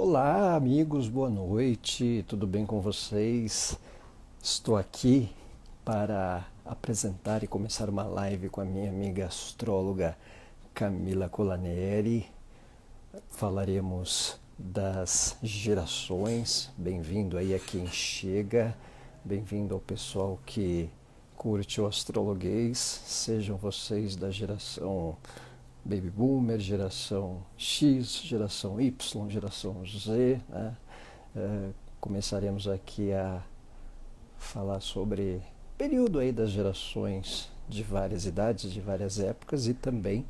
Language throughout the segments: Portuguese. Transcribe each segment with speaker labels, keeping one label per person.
Speaker 1: Olá, amigos, boa noite, tudo bem com vocês? Estou aqui para apresentar e começar uma live com a minha amiga astróloga Camila Colaneri. Falaremos das gerações. Bem-vindo aí a quem chega, bem-vindo ao pessoal que curte o astrologuês, sejam vocês da geração Baby Boomer, geração X, geração Y, geração Z, né? Começaremos aqui a falar sobre o período aí das gerações de várias idades, de várias épocas e também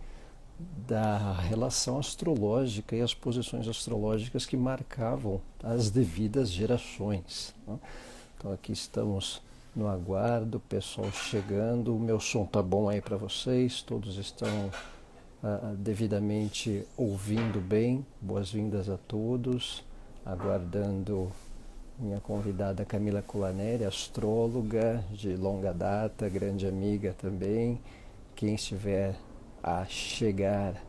Speaker 1: da relação astrológica e as posições astrológicas que marcavam as devidas gerações, né? Então aqui estamos no aguardo, o pessoal chegando, o meu som tá bom aí para vocês, todos estão devidamente ouvindo bem. Boas-vindas a todos, aguardando minha convidada Camila Colaneri, astróloga de longa data, grande amiga também. Quem estiver a chegar,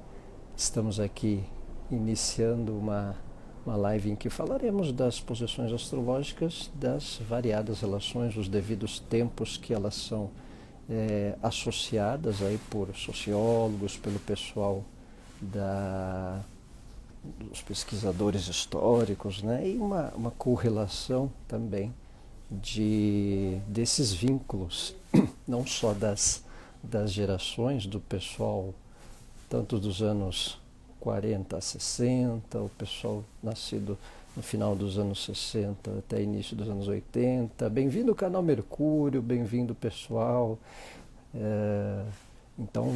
Speaker 1: estamos aqui iniciando uma live em que falaremos das posições astrológicas, das variadas relações, os devidos tempos que elas são associadas aí por sociólogos, pelo pessoal dos pesquisadores históricos, né? E uma correlação também desses vínculos, não só das gerações, do pessoal tanto dos anos 40 a 60, o pessoal nascido no final dos anos 60 até início dos anos 80. Bem-vindo ao canal Mercúrio, bem-vindo pessoal. Então,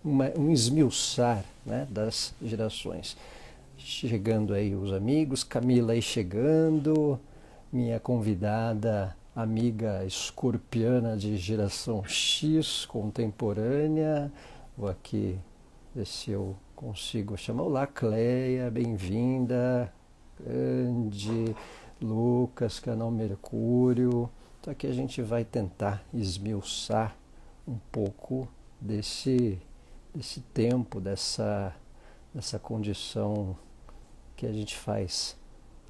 Speaker 1: um esmiuçar, né, das gerações. Chegando aí os amigos, Camila aí chegando, minha convidada, amiga escorpiana de geração X, contemporânea. Vou aqui ver se eu consigo chamar. Olá, Cleia, bem-vinda. Grande Lucas, canal Mercúrio. Então aqui a gente vai tentar esmiuçar um pouco desse tempo, dessa condição que a gente faz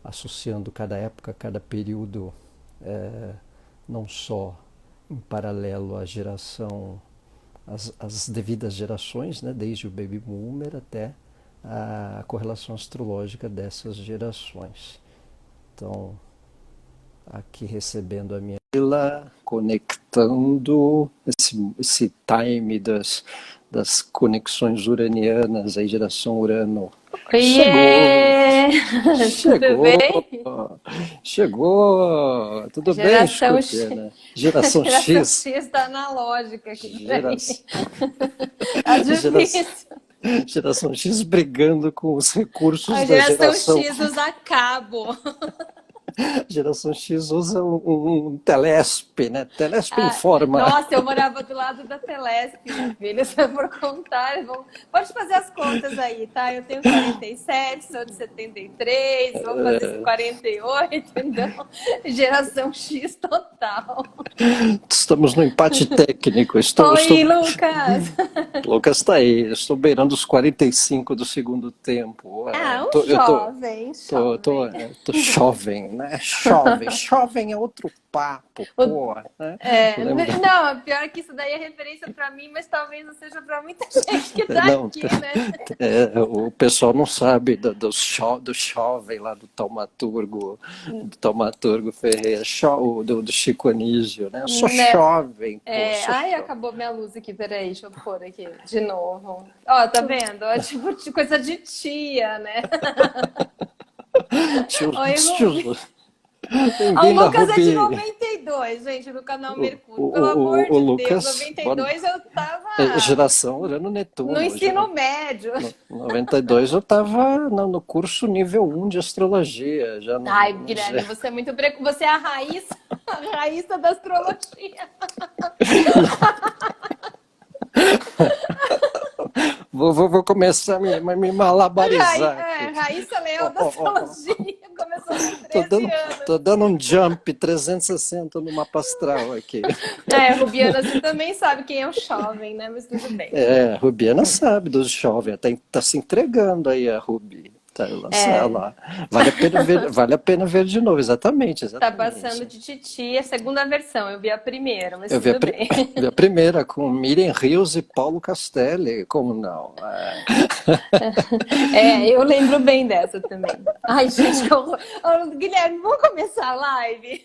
Speaker 1: associando cada época, cada período, não só em paralelo à geração, as devidas gerações, né, desde o Baby Boomer até a correlação astrológica dessas gerações. Então, aqui recebendo a minha fila, conectando esse time das conexões uranianas, aí geração Urano.
Speaker 2: Oiê! Tudo
Speaker 1: Chegou,
Speaker 2: bem?
Speaker 1: chegou, tudo bem,
Speaker 2: Geração
Speaker 1: escorpiana? Geração
Speaker 2: Geração
Speaker 1: X,
Speaker 2: X tá analógica aqui pra mim.
Speaker 1: geração,
Speaker 2: Tá
Speaker 1: geração,
Speaker 2: difícil.
Speaker 1: geração X brigando com os recursos
Speaker 2: A
Speaker 1: da
Speaker 2: geração
Speaker 1: geração.
Speaker 2: X usa cabo.
Speaker 1: Geração X usa um Telesp, né? Telesp
Speaker 2: Ah,
Speaker 1: informa.
Speaker 2: nossa, eu morava do lado da Telesp, meu filho. Se eu for contar, pode fazer as contas aí, tá? Eu tenho 47, sou de 73, vou fazer 48, então, geração X total.
Speaker 1: Estamos no empate técnico.
Speaker 2: Oi, Lucas!
Speaker 1: Lucas está aí. Eu estou beirando os 45 do segundo tempo.
Speaker 2: Ah, um
Speaker 1: Eu
Speaker 2: jovem, jovem.
Speaker 1: tô jovem, né? Jovem é outro papo, pô, né? Lembra?
Speaker 2: Não, pior que isso daí é referência pra mim, mas talvez não seja pra muita gente que tá
Speaker 1: Não,
Speaker 2: aqui, né?
Speaker 1: o pessoal não sabe do jovem lá do taumaturgo Ferreira, do Chico Anísio, né? Eu sou
Speaker 2: Né?
Speaker 1: jovem, pô, sou
Speaker 2: Ai,
Speaker 1: jovem.
Speaker 2: acabou minha luz aqui, peraí, deixa eu pôr aqui de novo. Ó, tá vendo? Ó, tipo, de coisa de tia, né? Oi, Rubi.
Speaker 1: Tio,
Speaker 2: Ó, o
Speaker 1: bem-vinda,
Speaker 2: Lucas é de
Speaker 1: Rubi.
Speaker 2: 92, gente, do canal
Speaker 1: O,
Speaker 2: Mercúrio. Pelo amor
Speaker 1: o
Speaker 2: de Deus,
Speaker 1: Lucas,
Speaker 2: 92 eu tava
Speaker 1: geração Urano
Speaker 2: no
Speaker 1: Netuno.
Speaker 2: ensino médio.
Speaker 1: 92 eu estava no curso nível 1 de astrologia. Já
Speaker 2: Ai, Guilherme, você é muito Você é a Raíssa da astrologia.
Speaker 1: Vou começar a me malabarizar aqui.
Speaker 2: Raíssa Leão da astrologia. Começou com 13 anos.
Speaker 1: Tô dando um jump 360 no mapa astral aqui.
Speaker 2: Rubiana, você também sabe quem é o jovem, né? Mas tudo bem.
Speaker 1: Rubiana sabe dos jovens, tá se entregando aí a Rubi. Tá, olha lá. Vale a pena ver de novo, exatamente,
Speaker 2: Tá
Speaker 1: exatamente.
Speaker 2: passando de Titi, a segunda versão. Eu vi a primeira, mas
Speaker 1: Eu vi
Speaker 2: tudo bem.
Speaker 1: vi a primeira com Miriam Rios e Paulo Castelli, como não?
Speaker 2: Eu lembro bem dessa também. Ai, gente, que horror. Ô, Guilherme, vamos começar a live?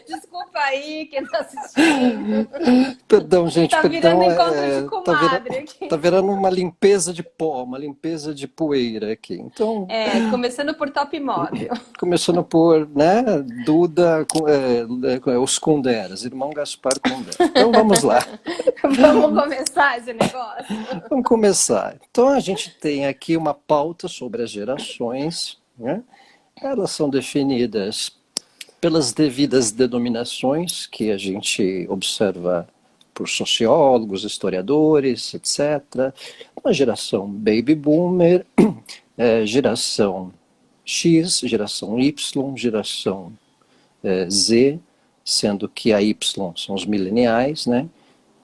Speaker 2: Desculpa aí quem tá assistindo.
Speaker 1: Perdão, gente,
Speaker 2: Tá virando
Speaker 1: perdão.
Speaker 2: encontro de comadre aqui.
Speaker 1: Tá virando uma limpeza de pó, uma limpeza de poeira aqui. Então,
Speaker 2: Começando por Top Móvel.
Speaker 1: começando por, né, Duda, os Kunderas, irmão Gaspar Kundera. Então vamos lá,
Speaker 2: Vamos começar esse negócio?
Speaker 1: vamos começar. Então a gente tem aqui uma pauta sobre as gerações, né? Elas são definidas pelas devidas denominações que a gente observa por sociólogos, historiadores, etc. A geração Baby Boomer, geração X, geração Y, geração Z, sendo que a Y são os mileniais, né?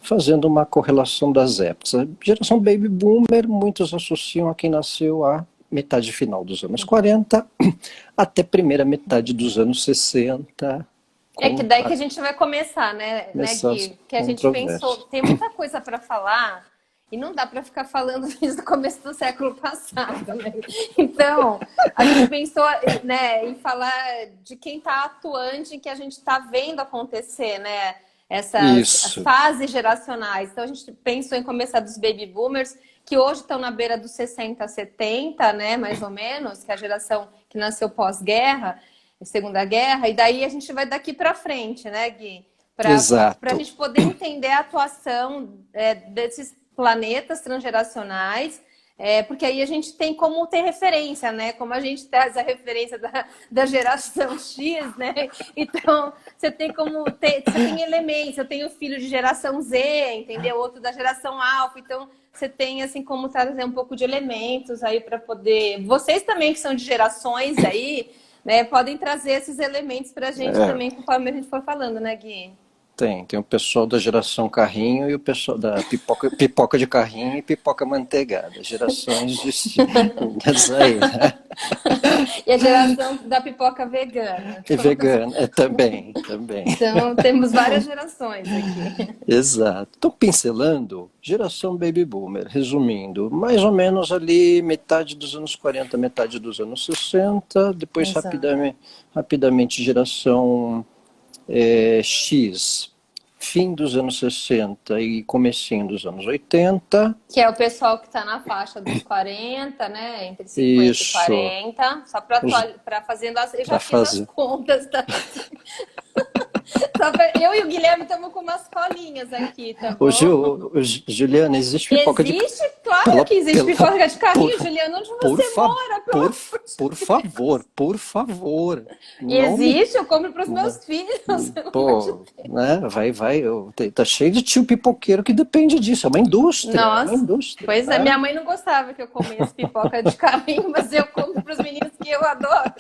Speaker 1: Fazendo uma correlação das épocas. A geração Baby Boomer, muitos associam a quem nasceu a metade final dos anos 40 até primeira metade dos anos 60.
Speaker 2: Que daí que a gente vai começar, né Gui? Que a gente pensou, tem muita coisa para falar e não dá para ficar falando desde o começo do século passado, né? Então, a gente pensou, né, em falar de quem está atuante, que a gente está vendo acontecer, né? Essas fases geracionais. Então, a gente pensou em começar dos baby boomers, que hoje estão na beira dos 60, 70, né, mais ou menos, que é a geração que nasceu pós-guerra, Segunda Guerra, e daí a gente vai daqui para frente, né, Gui? Para a gente poder entender a atuação desses planetas transgeracionais, porque aí a gente tem como ter referência, né? Como a gente traz a referência da geração X, né? Então, você tem como ter, você tem elementos, eu tenho filho de geração Z, entendeu? Outro da geração Alpha, então você tem assim como trazer um pouco de elementos aí para poder. Vocês também que são de gerações aí, né? Podem trazer esses elementos para a gente também, conforme a gente for falando, né, Gui?
Speaker 1: Tem o pessoal da geração carrinho e o pessoal da pipoca de carrinho e pipoca manteigada. Gerações distintas aí, né?
Speaker 2: E a geração da pipoca vegana.
Speaker 1: E vegana, também.
Speaker 2: Então, temos várias gerações aqui.
Speaker 1: Exato. Então, pincelando, geração Baby Boomer, resumindo, mais ou menos ali metade dos anos 40, metade dos anos 60, depois rapidamente geração X, fim dos anos 60 e comecinho dos anos 80.
Speaker 2: Que é o pessoal que está na faixa dos 40, né? Entre 50 e 40. Só para fazendo as... Eu já fiz as contas. Tá? Eu e o Guilherme estamos com umas colinhas aqui, tá bom?
Speaker 1: Juliana, existe pipoca de...
Speaker 2: Existe, claro que existe pipoca de carrinho, Juliana. Onde você mora?
Speaker 1: Por favor.
Speaker 2: Existe, eu compro para os meus filhos.
Speaker 1: Pô, né? Vai. Tá cheio de tio pipoqueiro que depende disso. É uma indústria.
Speaker 2: Nossa,
Speaker 1: é uma indústria,
Speaker 2: pois é, minha mãe não gostava que eu comesse pipoca de carrinho, mas eu compro para os meninos que eu adoro.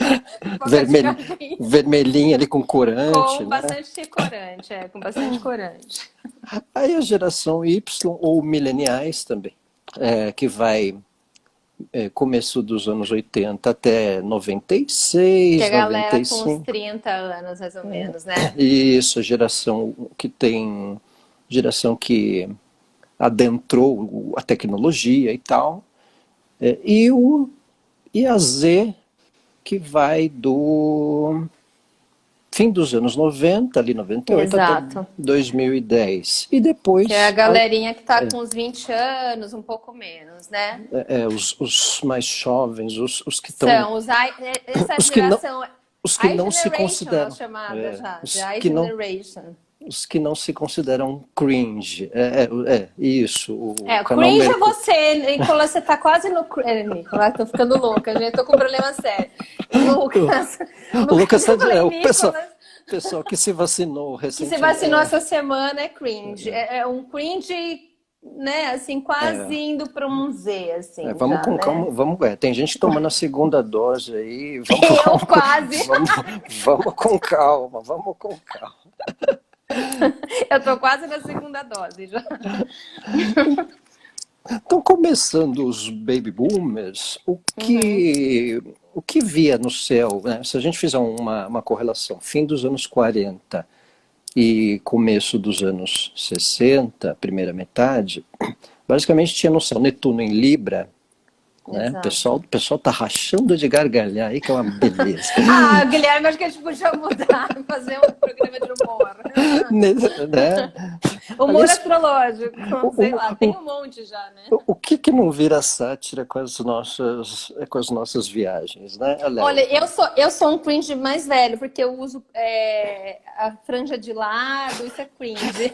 Speaker 1: Vermelhinha ali com corante.
Speaker 2: Com bastante corante, com bastante corante.
Speaker 1: Aí a geração Y, ou mileniais também, que vai começo dos anos 80 até 96,
Speaker 2: que a galera
Speaker 1: 95.
Speaker 2: Com uns 30 anos, mais ou menos, né?
Speaker 1: Isso, geração que adentrou a tecnologia e tal. E a Z, que vai do fim dos anos 90, ali 98, até 2010. E depois...
Speaker 2: Que é a galerinha que está com uns 20 anos, um pouco menos, né?
Speaker 1: Os mais jovens, os que estão...
Speaker 2: São essa geração...
Speaker 1: Os que não se consideram... Os que não se consideram cringe. Isso.
Speaker 2: Cringe é você, Nicolas, você tá quase no cringe. Nicolas, tô ficando louca, gente, tô com um problema sério.
Speaker 1: O Lucas o pessoal que se vacinou recentemente.
Speaker 2: Que se vacinou essa semana é cringe. É um cringe, né, assim, quase indo para um Z, assim.
Speaker 1: Vamos com calma, tem gente tomando a segunda dose aí.
Speaker 2: Quase.
Speaker 1: Vamos com calma.
Speaker 2: Eu tô quase na segunda dose já.
Speaker 1: Então, começando os baby boomers,
Speaker 2: Uhum.
Speaker 1: o que via no céu, né? Se a gente fizer uma correlação, fim dos anos 40 e começo dos anos 60, primeira metade, basicamente tinha no céu Netuno em Libra, né? O
Speaker 2: Exato.
Speaker 1: pessoal tá rachando de gargalhar aí, que é uma beleza.
Speaker 2: Ah, Guilherme, acho que a gente podia mudar, fazer um programa de humor.
Speaker 1: Né?
Speaker 2: Humor
Speaker 1: Aliás,
Speaker 2: astrológico, sei
Speaker 1: o,
Speaker 2: lá, tem um monte já, né?
Speaker 1: o que não vira sátira com as nossas viagens, né,
Speaker 2: Olha,
Speaker 1: Léo?
Speaker 2: eu sou um cringe mais velho, porque eu uso a franja de lado, isso é cringe.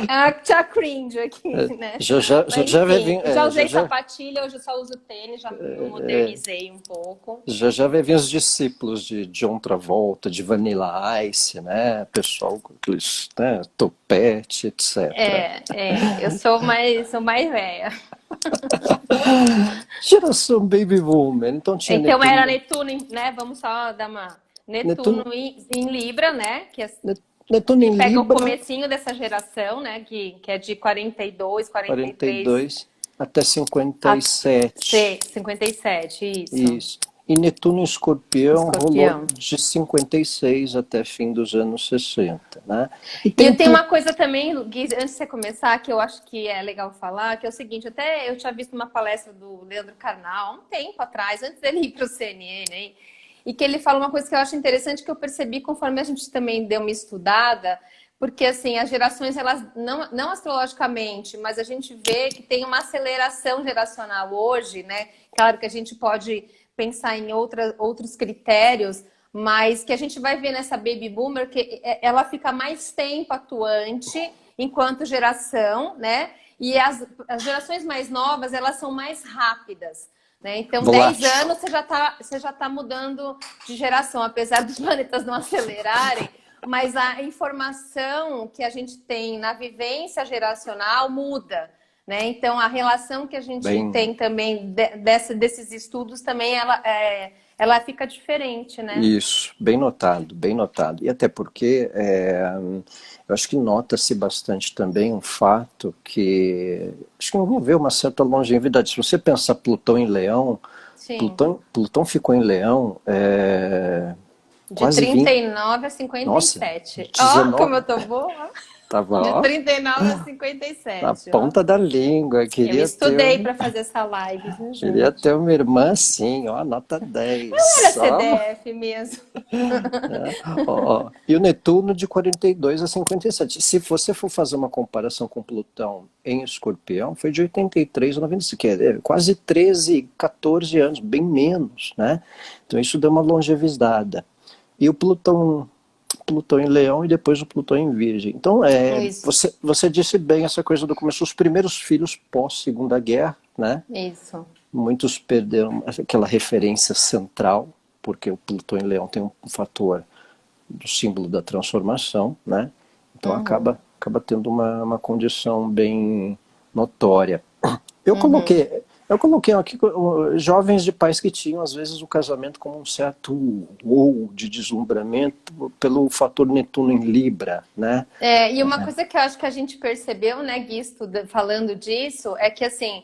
Speaker 2: É a tia cringe aqui, né? Mas
Speaker 1: Já vai
Speaker 2: enfim,
Speaker 1: vir,
Speaker 2: já usei sapatilha, hoje eu só uso tênis, já me modernizei um pouco.
Speaker 1: já vai vir os discípulos de John Travolta, de Vanilla Ice, né? Pessoal com aqueles, né, topete, etc.
Speaker 2: Eu sou mais velha.
Speaker 1: Geração Baby Boomer, então tinha
Speaker 2: Então era
Speaker 1: Netuno,
Speaker 2: Netuno, né? Vamos só dar uma.
Speaker 1: Netuno,
Speaker 2: Netuno em Libra, né?
Speaker 1: Netuno
Speaker 2: Que
Speaker 1: em
Speaker 2: pega o
Speaker 1: Libra,
Speaker 2: comecinho dessa geração, né? Que é de 42, 43
Speaker 1: 42 até
Speaker 2: a
Speaker 1: 57.
Speaker 2: 57, isso.
Speaker 1: Isso. E Netuno em Escorpião rolou
Speaker 2: Escorpião.
Speaker 1: de 56 até fim dos anos 60, né? E
Speaker 2: E
Speaker 1: tem
Speaker 2: eu
Speaker 1: o
Speaker 2: tenho
Speaker 1: Pluto.
Speaker 2: uma coisa também, Gui, antes de você começar, que eu acho que é legal falar, que é o seguinte, até eu tinha visto uma palestra do Leandro Carnal há um tempo atrás, antes dele ir para o CNN, hein? E que ele fala uma coisa que eu acho interessante, que eu percebi conforme a gente também deu uma estudada, porque assim, as gerações, elas não astrologicamente, mas a gente vê que tem uma aceleração geracional hoje, né? Claro que a gente pode pensar em outros critérios, mas que a gente vai ver nessa baby boomer que ela fica mais tempo atuante enquanto geração, né? E as gerações mais novas, elas são mais rápidas, né? Então, 10
Speaker 1: Volátil.
Speaker 2: anos você já tá mudando de geração, apesar dos planetas não acelerarem, mas a informação que a gente tem na vivência geracional muda, né? Então, a relação que a gente
Speaker 1: Bem,
Speaker 2: tem também desses estudos também ela fica diferente, né?
Speaker 1: isso, bem notado, bem notado. E até porque eu acho que nota-se bastante também um fato que acho que vamos ver uma certa longevidade. Se você pensar Plutão em Leão,
Speaker 2: Sim.
Speaker 1: Plutão ficou em Leão
Speaker 2: De
Speaker 1: quase 20.
Speaker 2: 39 a
Speaker 1: Nossa,
Speaker 2: 57. Ó, como
Speaker 1: 19.
Speaker 2: eu tô boa!
Speaker 1: Tava,
Speaker 2: De
Speaker 1: ó,
Speaker 2: 39 a
Speaker 1: na
Speaker 2: 57, ó.
Speaker 1: ponta da língua.
Speaker 2: Eu estudei para fazer essa live, viu,
Speaker 1: Queria
Speaker 2: gente?
Speaker 1: ter uma irmã assim, ó, nota
Speaker 2: Não era
Speaker 1: 10. Ó,
Speaker 2: CDF mesmo.
Speaker 1: ó. E o Netuno de 42 a 57. Se você for fazer uma comparação com Plutão em Escorpião, foi de 83 a 95, que é quase 13, 14 anos, bem menos, né? Então isso deu uma longevidade. E o Plutão em Leão e depois o Plutão em Virgem. Então,
Speaker 2: Isso,
Speaker 1: você disse bem essa coisa do começo, os primeiros filhos pós-Segunda Guerra, né?
Speaker 2: isso.
Speaker 1: Muitos perderam aquela referência central, porque o Plutão em Leão tem um fator do símbolo da transformação, né? Então
Speaker 2: Uhum,
Speaker 1: acaba tendo uma condição bem notória. Eu
Speaker 2: uhum.
Speaker 1: coloquei, eu coloquei aqui jovens de pais que tinham, às vezes, o casamento como um certo ou de deslumbramento pelo fator Netuno em Libra, né?
Speaker 2: E uma coisa que eu acho que a gente percebeu, né, Gui, falando disso, é que assim,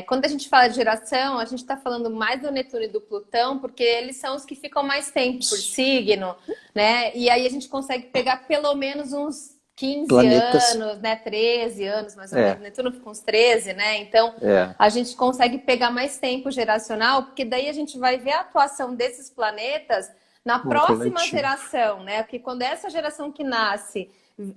Speaker 2: quando a gente fala de geração, a gente está falando mais do Netuno e do Plutão, porque eles são os que ficam mais tempo por signo, né? E aí a gente consegue pegar pelo menos uns 15
Speaker 1: Planetas,
Speaker 2: anos, né? 13 anos, mais ou
Speaker 1: é,
Speaker 2: menos. Netuno fica uns 13, né? Então
Speaker 1: é,
Speaker 2: a gente consegue pegar mais tempo geracional, porque daí a gente vai ver a atuação desses planetas na
Speaker 1: no
Speaker 2: próxima
Speaker 1: coletivo.
Speaker 2: geração, né? Porque quando essa geração que nasce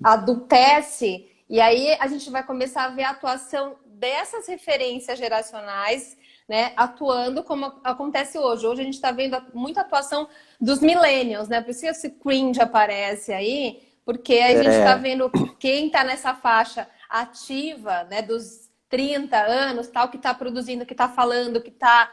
Speaker 2: adultece, e aí a gente vai começar a ver a atuação dessas referências geracionais, né, atuando como acontece hoje. Hoje a gente está vendo muita atuação dos millennials, né? Por isso que esse cringe aparece aí, porque a gente está
Speaker 1: É,
Speaker 2: vendo quem está nessa faixa ativa, né, dos 30 anos, tal, que está produzindo, que está falando, que está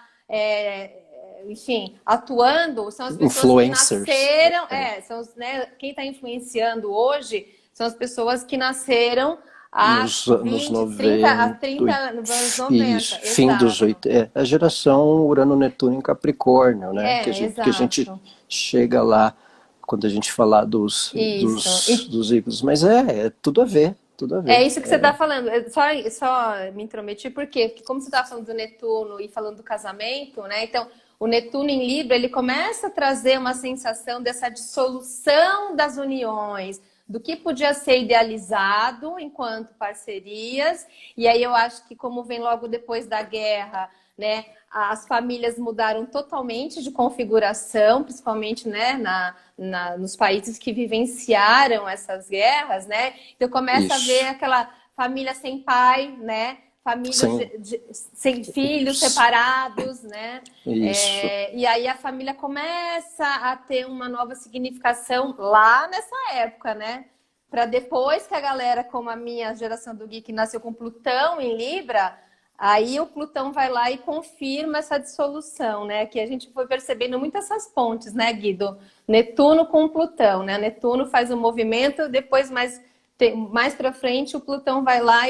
Speaker 2: enfim, atuando, são as pessoas que
Speaker 1: influencers.
Speaker 2: nasceram, são né, quem está influenciando hoje são as pessoas que nasceram há
Speaker 1: Nos anos
Speaker 2: 20, 30, há
Speaker 1: 90,
Speaker 2: 30 anos, anos
Speaker 1: isso,
Speaker 2: 90,
Speaker 1: fim dos
Speaker 2: exato.
Speaker 1: 80, a geração Urano-Netuno em Capricórnio, né? Que a gente
Speaker 2: Exato.
Speaker 1: chega lá quando a gente falar
Speaker 2: Isso.
Speaker 1: dos ícones, mas é tudo a ver, tudo a
Speaker 2: É
Speaker 1: ver.
Speaker 2: isso que você está falando. Eu só me intrometi, por quê? Porque como você está falando do Netuno e falando do casamento, né? Então, o Netuno em Libra, ele começa a trazer uma sensação dessa dissolução das uniões, do que podia ser idealizado enquanto parcerias. E aí eu acho que, como vem logo depois da guerra, né? As famílias mudaram totalmente de configuração, principalmente, né, nos países que vivenciaram essas guerras, né? Então começa a ver
Speaker 1: Isso.
Speaker 2: aquela família sem pai, né? Famílias
Speaker 1: Sem,
Speaker 2: sem filhos, separados, né?
Speaker 1: isso.
Speaker 2: E aí a família começa a ter uma nova significação lá nessa época, né? Para depois que a galera, como a minha geração do Geek, nasceu com Plutão em Libra, aí o Plutão vai lá e confirma essa dissolução, né? Que a gente foi percebendo muito essas pontes, né, Guido? Netuno com Plutão, né? Netuno faz um movimento, depois mais para frente o Plutão vai lá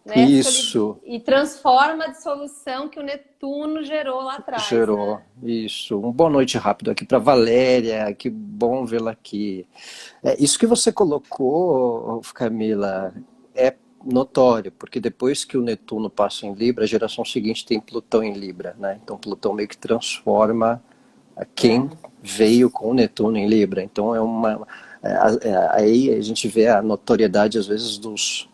Speaker 2: né,
Speaker 1: Isso.
Speaker 2: e transforma a dissolução que o Netuno gerou lá atrás,
Speaker 1: Gerou.
Speaker 2: né?
Speaker 1: Isso. Um boa noite rápido aqui para Valéria. Que bom vê-la aqui. Isso que você colocou, Camila, é notório, porque depois que o Netuno passa em Libra, a geração seguinte tem Plutão em Libra, né? Então Plutão meio que transforma quem veio com o Netuno em Libra. Então aí a gente vê a notoriedade às vezes dos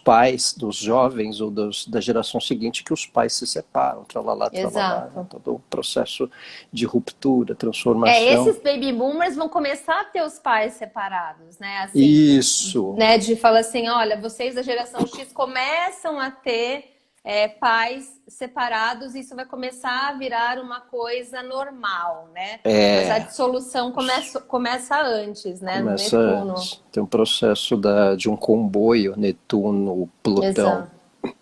Speaker 1: pais, dos jovens ou da geração seguinte, que os pais se separam, tralalá, tralalá, né?
Speaker 2: Exato.
Speaker 1: Todo o processo de ruptura, transformação.
Speaker 2: Esses baby boomers vão começar a ter os pais separados, né? Assim,
Speaker 1: Isso,
Speaker 2: né? De falar assim, olha, vocês da geração X começam a ter pais separados, e isso vai começar a virar uma coisa normal, né? Mas a dissolução começa antes, né? No
Speaker 1: começa
Speaker 2: Netuno.
Speaker 1: antes. Tem um processo de um comboio Netuno-Plutão,
Speaker 2: Exato,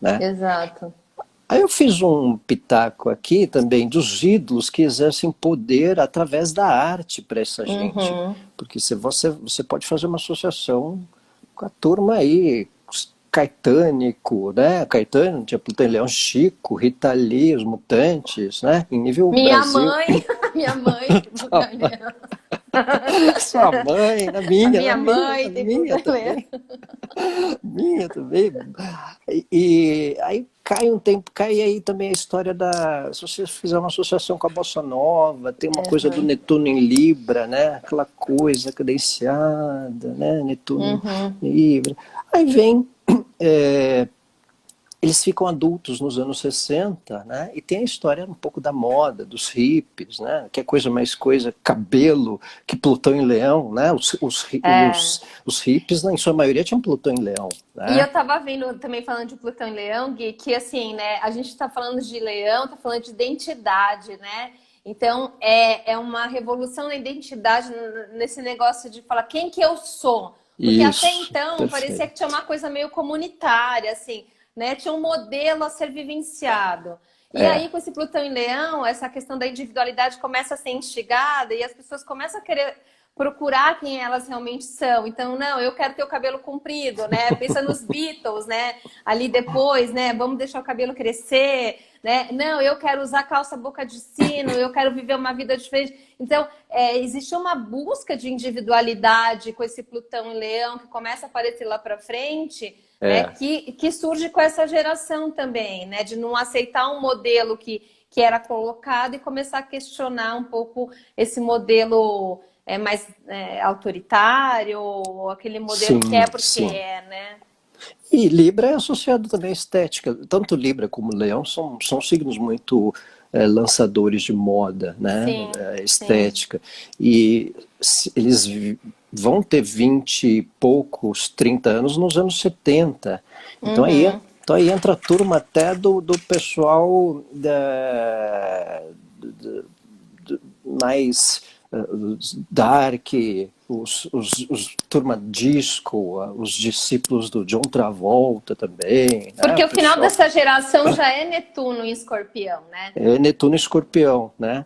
Speaker 1: né?
Speaker 2: exato.
Speaker 1: Aí eu fiz um pitaco aqui também dos ídolos que exercem poder através da arte para essa gente.
Speaker 2: Uhum.
Speaker 1: Porque se você pode fazer uma associação com a turma aí, Caetânico, né? Caetano, tinha Plutão em Leão, Chico, Rita Lee, os Mutantes, né? Em nível
Speaker 2: Minha
Speaker 1: Brasil.
Speaker 2: mãe, minha mãe,
Speaker 1: Sua mãe, a minha,
Speaker 2: minha
Speaker 1: a
Speaker 2: mãe tem
Speaker 1: minha
Speaker 2: problema.
Speaker 1: também. Minha também. E aí cai um tempo, cai aí também a história se você fizer uma associação com a Bossa Nova, tem uma coisa do Netuno em Libra, né? Aquela coisa cadenciada, né? Netuno em Libra. Aí vem. Eles ficam adultos nos anos 60, né? E tem a história um pouco da moda, dos hippies, né? Que é coisa mais coisa, cabelo, que Plutão em Leão, né? Os hippies, né, em sua maioria, tinham Plutão em Leão. Né?
Speaker 2: E eu tava vendo também, falando de Plutão em Leão, Gui, que assim, né? A gente tá falando de Leão, tá falando de identidade, né? Então, é uma revolução na identidade, nesse negócio de falar quem que eu sou. Porque até então,
Speaker 1: perfeito.
Speaker 2: parecia que tinha uma coisa meio comunitária, assim, né? Tinha um modelo a ser vivenciado. E aí, com esse Plutão em Leão, essa questão da individualidade começa a ser instigada e as pessoas começam a querer procurar quem elas realmente são. Então, não, eu quero ter o cabelo comprido, né? Pensa nos Beatles, né? Ali depois, né? Vamos deixar o cabelo crescer, né? Não, eu quero usar calça boca de sino, eu quero viver uma vida diferente. Então, existe uma busca de individualidade com esse Plutão em Leão que começa a aparecer lá para frente, né? Que surge com essa geração também, né? De não aceitar um modelo que era colocado e começar a questionar um pouco esse modelo mais autoritário, ou aquele modelo que é porque é, né?
Speaker 1: E Libra é associado também à estética. Tanto Libra como Leão são signos muito lançadores de moda, né?
Speaker 2: Sim,
Speaker 1: estética. Sim. E eles vão ter 20 e poucos, 30 anos nos anos 70. Então, aí entra a turma até do pessoal mais dark, os turma disco, os discípulos do John Travolta também.
Speaker 2: Porque
Speaker 1: né?
Speaker 2: o final dessa geração já é Netuno em Escorpião, né?
Speaker 1: É Netuno e Escorpião, né?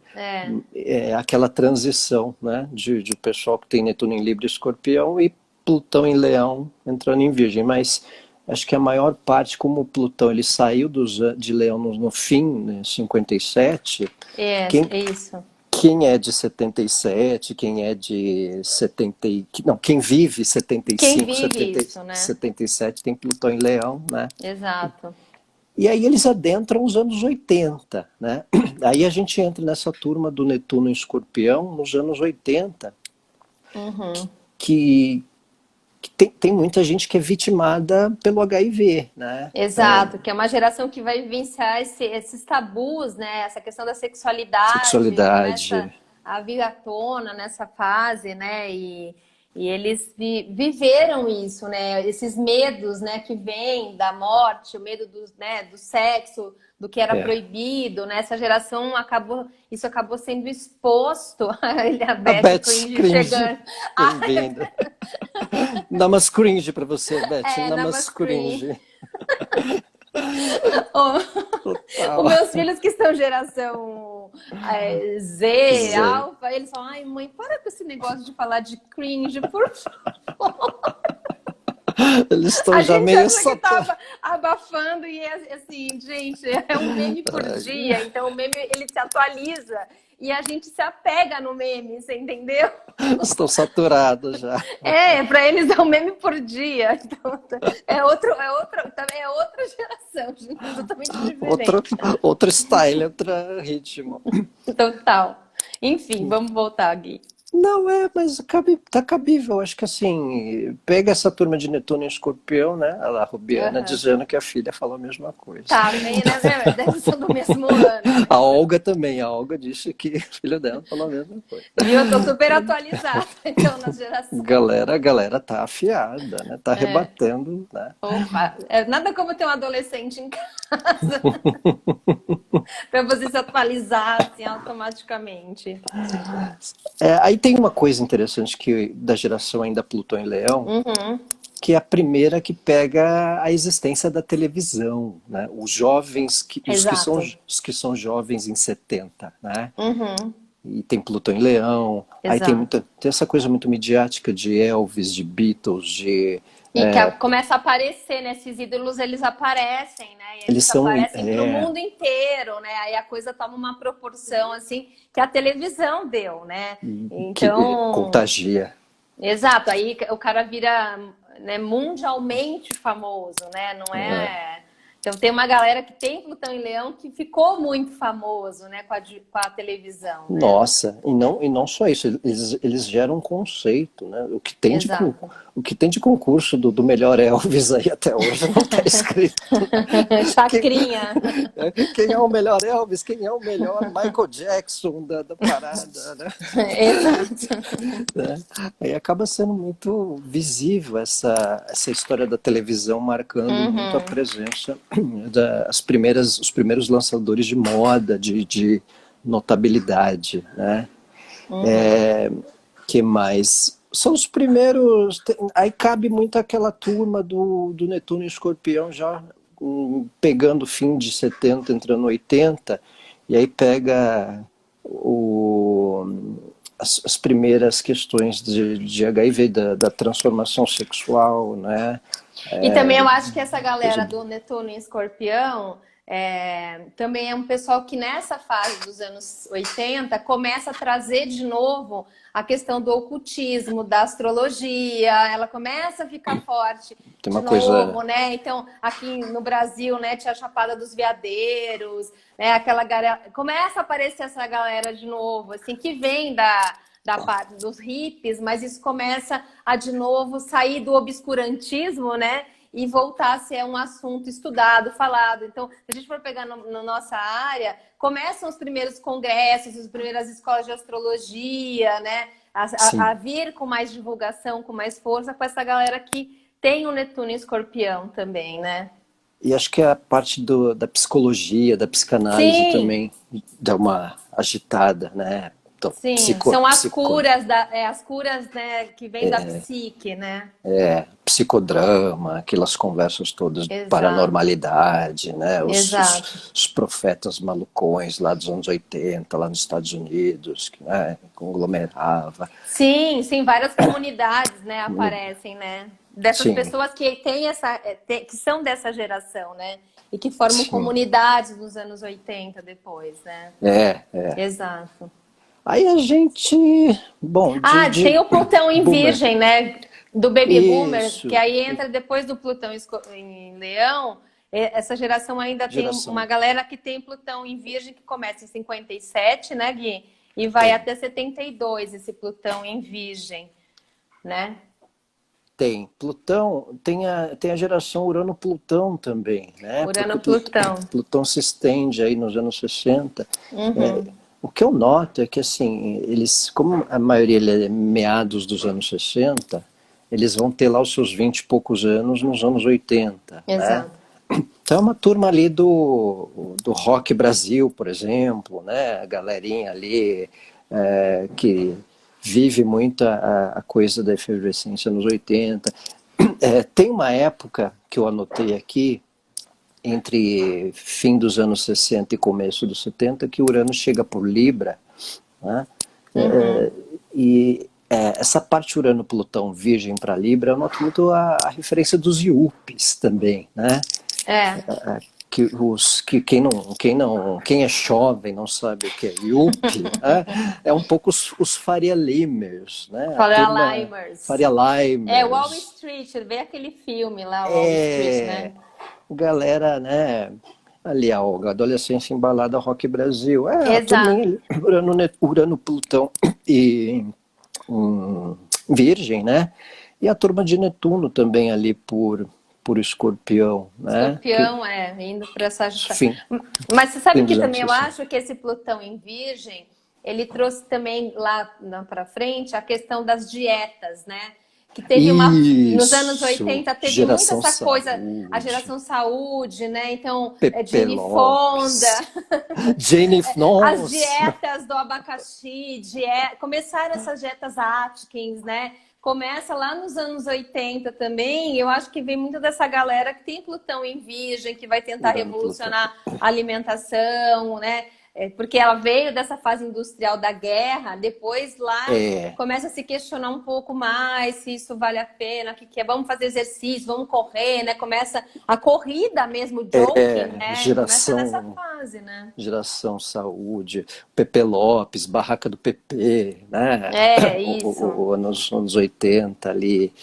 Speaker 1: É aquela transição, né? De pessoal que tem Netuno em Libra e Escorpião e Plutão em Leão entrando em Virgem, mas acho que a maior parte, como o Plutão ele saiu de Leão no fim, né, 57...
Speaker 2: É isso.
Speaker 1: quem é de 77, quem é de 70, não, quem vive
Speaker 2: Quem
Speaker 1: 75,
Speaker 2: vive isso, né?
Speaker 1: 77 tem Plutão em Leão, né?
Speaker 2: Exato.
Speaker 1: E aí eles adentram os anos 80, né? Aí a gente entra nessa turma do Netuno em Escorpião nos anos 80,
Speaker 2: Uhum.
Speaker 1: que, tem muita gente que é vitimada pelo HIV, né?
Speaker 2: Exato, que é uma geração que vai vivenciar esses tabus, né? Essa questão da sexualidade começa
Speaker 1: Sexualidade.
Speaker 2: a vir à tona nessa fase, né? E eles viveram isso, né? Esses medos, né? Que vêm da morte, o medo do, né? Do sexo, do que era
Speaker 1: É.
Speaker 2: proibido, né? Essa geração isso acabou sendo exposto. A
Speaker 1: A
Speaker 2: Beth
Speaker 1: Beth
Speaker 2: Cringe
Speaker 1: Cringe,
Speaker 2: chegando.
Speaker 1: bem-vinda. Namas Cringe pra você, Beth. Namas
Speaker 2: Namaskri.
Speaker 1: Cringe.
Speaker 2: Os
Speaker 1: Total.
Speaker 2: meus filhos que são geração Z,
Speaker 1: Zé.
Speaker 2: Alfa, eles falam, ai mãe, para com esse negócio de falar de cringe, por favor.
Speaker 1: Eles estão
Speaker 2: A
Speaker 1: já
Speaker 2: gente
Speaker 1: meio
Speaker 2: acha que
Speaker 1: saturados.
Speaker 2: tava abafando e assim, gente, é um meme por dia, então o meme ele se atualiza e a gente se apega no meme, você entendeu?
Speaker 1: Estão saturados já.
Speaker 2: Para eles é um meme por dia, então também é outra geração, gente, totalmente
Speaker 1: Outro,
Speaker 2: diferente.
Speaker 1: outro style, outro ritmo.
Speaker 2: Total. Enfim, vamos voltar, Gui.
Speaker 1: Não, mas tá cabível. Acho que assim, pega essa turma de Netuno e Escorpião, né? A lá, Rubiana,
Speaker 2: Uhum.
Speaker 1: dizendo que a filha falou a mesma coisa.
Speaker 2: Tá, né? Deve ser do mesmo ano.
Speaker 1: A Olga também, a Olga disse que a filha dela falou a mesma coisa.
Speaker 2: Viu? Eu tô super atualizada, então, nas gerações.
Speaker 1: A galera tá afiada, né? Tá rebatendo, né?
Speaker 2: Opa, nada como ter um adolescente em casa para você se atualizar assim, automaticamente.
Speaker 1: Aí tem uma coisa interessante que da geração ainda Plutão em Leão,
Speaker 2: Uhum.
Speaker 1: que é a primeira que pega a existência da televisão, né? Os jovens,
Speaker 2: Exato.
Speaker 1: os que são jovens em 70, né?
Speaker 2: Uhum.
Speaker 1: E tem Plutão em Leão, aí
Speaker 2: Exato.
Speaker 1: tem essa coisa muito midiática de Elvis, de Beatles,
Speaker 2: E que começa a aparecer, né? Esses ídolos, eles aparecem, né? E
Speaker 1: eles
Speaker 2: eles
Speaker 1: são,
Speaker 2: aparecem para o mundo inteiro, né? Aí a coisa toma uma proporção, assim, que a televisão deu, né?
Speaker 1: que
Speaker 2: Então,
Speaker 1: contagia.
Speaker 2: exato. Aí o cara vira, né, mundialmente famoso, né? Não é... Então tem uma galera que tem Plutão em Leão que ficou muito famoso, né? Com a televisão, né?
Speaker 1: Nossa, e não só isso, eles geram um conceito, né?
Speaker 2: Exato.
Speaker 1: O que tem de concurso do melhor Elvis aí até hoje não está escrito.
Speaker 2: Chacrinha.
Speaker 1: Quem é o melhor Elvis? Quem é o melhor Michael Jackson da parada, né?
Speaker 2: Exato.
Speaker 1: Aí acaba sendo muito visível essa história da televisão marcando muito a presença os primeiros lançadores de moda, de notabilidade, né? Que mais? São os primeiros. Aí cabe muito aquela turma do Netuno e Escorpião já pegando o fim de 70, entrando 80, e aí pega as primeiras questões de HIV, da transformação sexual, né?
Speaker 2: E também eu acho que essa galera do Netuno e Escorpião também é um pessoal que nessa fase dos anos 80 começa a trazer de novo a questão do ocultismo, da astrologia, ela começa a ficar forte
Speaker 1: Tem
Speaker 2: de
Speaker 1: uma
Speaker 2: novo,
Speaker 1: coisa...
Speaker 2: né? Então, aqui no Brasil, né, tinha a Chapada dos Veadeiros, né, aquela galera... Começa a aparecer essa galera de novo, assim, que vem da parte dos hippies, mas isso começa a, de novo, sair do obscurantismo, né? E voltar a ser um assunto estudado, falado. Então, se a gente for pegar na nossa área, começam os primeiros congressos, as primeiras escolas de astrologia, né? A vir com mais divulgação, com mais força, com essa galera que tem o Netuno e Escorpião também, né?
Speaker 1: E acho que a parte da psicologia, da psicanálise também dá uma agitada, né? Então,
Speaker 2: Sim, são as curas, né, que vêm da psique, né?
Speaker 1: Psicodrama, aquelas conversas todas de paranormalidade, né? Os profetas malucões lá dos anos 80, lá nos Estados Unidos, que conglomerava.
Speaker 2: Sim, várias comunidades, né, aparecem, né? Dessas pessoas que que são dessa geração, né? E que formam comunidades nos anos 80 depois, né? Exato.
Speaker 1: Aí a gente, bom,
Speaker 2: Ah, tem o Plutão em
Speaker 1: boomer.
Speaker 2: Virgem, né? Do Baby Boomer, que
Speaker 1: Isso,
Speaker 2: aí entra depois do Plutão em Leão. Essa geração ainda tem uma
Speaker 1: geração.
Speaker 2: galera que tem Plutão em Virgem, que começa em 57, né, Gui? E vai
Speaker 1: Tem.
Speaker 2: até 72, esse Plutão em Virgem, né?
Speaker 1: Tem. Plutão, tem a geração Urano-Plutão também, né? Porque
Speaker 2: Urano-Plutão.
Speaker 1: Plutão se estende aí nos anos 60. É,
Speaker 2: Uhum.
Speaker 1: o que eu noto é que, assim, eles, como a maioria ele é meados dos anos 60, eles vão ter lá os seus 20 e poucos anos nos anos 80, né?
Speaker 2: Exato.
Speaker 1: Então é uma turma ali do Rock Brasil, por exemplo, né? A galerinha ali que vive muito a coisa da efervescência nos 80. Tem uma época que eu anotei aqui, entre fim dos anos 60 e começo dos 70, que Urano chega por Libra, né?
Speaker 2: Uhum.
Speaker 1: E essa parte Urano-Plutão Virgem para Libra, eu noto muito a referência dos Yuppies também, né?
Speaker 2: É.
Speaker 1: Quem é jovem não sabe o que é Yuppie, né? É um pouco os Faria Limers, né? A
Speaker 2: Faria
Speaker 1: turma
Speaker 2: Limers.
Speaker 1: Faria
Speaker 2: É, Wall
Speaker 1: Limers,
Speaker 2: Street, vê aquele filme lá, Wall Street,
Speaker 1: é
Speaker 2: né?
Speaker 1: galera, né? Ali a adolescência embalada Rock Brasil, a turminha
Speaker 2: Exato.
Speaker 1: ali, Urano, Plutão e Virgem, né? E a turma de Netuno também ali por Escorpião, né? Que
Speaker 2: Escorpião, indo para Sagitário.
Speaker 1: fim,
Speaker 2: Mas você sabe
Speaker 1: fim
Speaker 2: que
Speaker 1: dos anos
Speaker 2: também eu
Speaker 1: 60.
Speaker 2: acho que esse Plutão em Virgem, ele trouxe também lá para frente a questão das dietas, né? Que teve nos anos
Speaker 1: Isso,
Speaker 2: 80 teve muito
Speaker 1: geração
Speaker 2: essa coisa, a
Speaker 1: saúde,
Speaker 2: geração saúde, né? Então,
Speaker 1: Pepe
Speaker 2: Jane Fonda,
Speaker 1: Lopes, Jane,
Speaker 2: as
Speaker 1: nossa,
Speaker 2: dietas do abacaxi, começaram essas dietas Atkins, né? Começa lá nos anos 80 também. Eu acho que vem muito dessa galera que tem Plutão em Virgem, que vai tentar
Speaker 1: Urano, Plutão.
Speaker 2: revolucionar a alimentação, né? Porque ela veio dessa fase industrial da guerra, depois lá
Speaker 1: É,
Speaker 2: começa a se questionar um pouco mais se isso vale a pena, o que é, vamos fazer exercício, vamos correr, né? Começa a corrida mesmo, jogging, né? Começa nessa
Speaker 1: geração,
Speaker 2: fase, né?
Speaker 1: geração saúde, Pepe Lopes, Barraca do Pepe, né?
Speaker 2: É, isso.
Speaker 1: Anos 80 ali,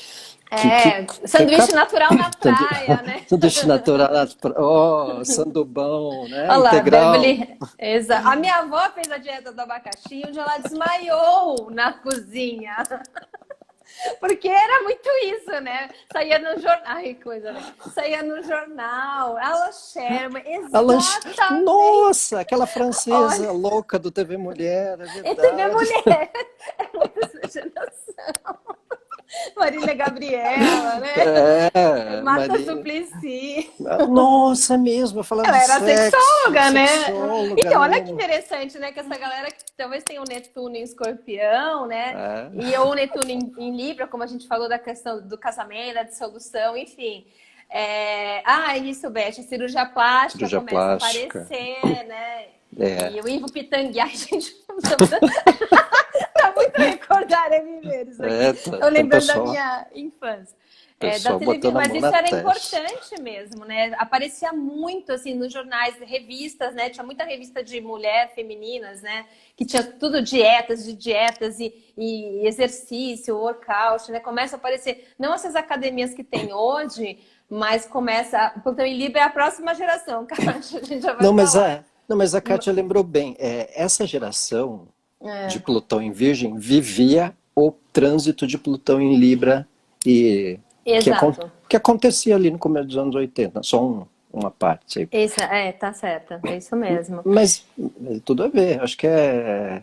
Speaker 1: que, que, que
Speaker 2: Sanduíche natural na praia, né?
Speaker 1: sanduíche natural, oh, sandubão, né?
Speaker 2: Olha lá,
Speaker 1: Integral.
Speaker 2: Beverly. A minha avó fez a dieta do abacaxi, onde ela desmaiou na cozinha. Porque era muito isso, né? Saía no jornal. Ai, coisa, né? Saía no jornal. Alan Sherman,
Speaker 1: A lanche...
Speaker 2: exatamente.
Speaker 1: Nossa, aquela francesa
Speaker 2: Olha,
Speaker 1: louca do TV Mulher, é
Speaker 2: e TV
Speaker 1: verdade.
Speaker 2: Mulher. É muita essa geração. Marília Gabriela, né? Marta
Speaker 1: Maria.
Speaker 2: Suplicy.
Speaker 1: Nossa, é mesmo, falando
Speaker 2: Ela
Speaker 1: de
Speaker 2: era
Speaker 1: sexo,
Speaker 2: sexóloga, né?
Speaker 1: sexóloga,
Speaker 2: Então, olha que
Speaker 1: né?
Speaker 2: interessante, né? Que essa galera que talvez tenha o Netuno em Escorpião, né?
Speaker 1: É,
Speaker 2: E ou o Netuno em Libra, como a gente falou da questão do casamento, da dissolução, enfim. Isso, Beth, a cirurgia plástica
Speaker 1: cirurgia
Speaker 2: começa a
Speaker 1: plástica.
Speaker 2: aparecer, né?
Speaker 1: É,
Speaker 2: E o Ivo Pitangui, ai, gente, tá muito recordar é viver isso aqui. Tô
Speaker 1: tem
Speaker 2: lembrando da
Speaker 1: pessoal,
Speaker 2: minha infância. Da
Speaker 1: pessoal
Speaker 2: televisão,
Speaker 1: botando a
Speaker 2: mas
Speaker 1: mão
Speaker 2: isso
Speaker 1: na
Speaker 2: era
Speaker 1: testa.
Speaker 2: importante mesmo, né? Aparecia muito assim nos jornais, revistas, né? Tinha muita revista de mulher, femininas, né? Que tinha tudo dietas e exercício, workout, né? Começa a aparecer, não essas academias que tem hoje, mas começa. Plutão em Libra é a próxima geração, cara. A gente já vai
Speaker 1: Não, mas
Speaker 2: falar.
Speaker 1: a Kátia lembrou bem. Essa geração de
Speaker 2: É,
Speaker 1: Plutão em Virgem vivia o trânsito de Plutão em Libra e
Speaker 2: exato.
Speaker 1: que acontecia ali no começo dos anos 80, só uma parte aí.
Speaker 2: Tá certa, é isso mesmo.
Speaker 1: Mas tudo a ver, acho que é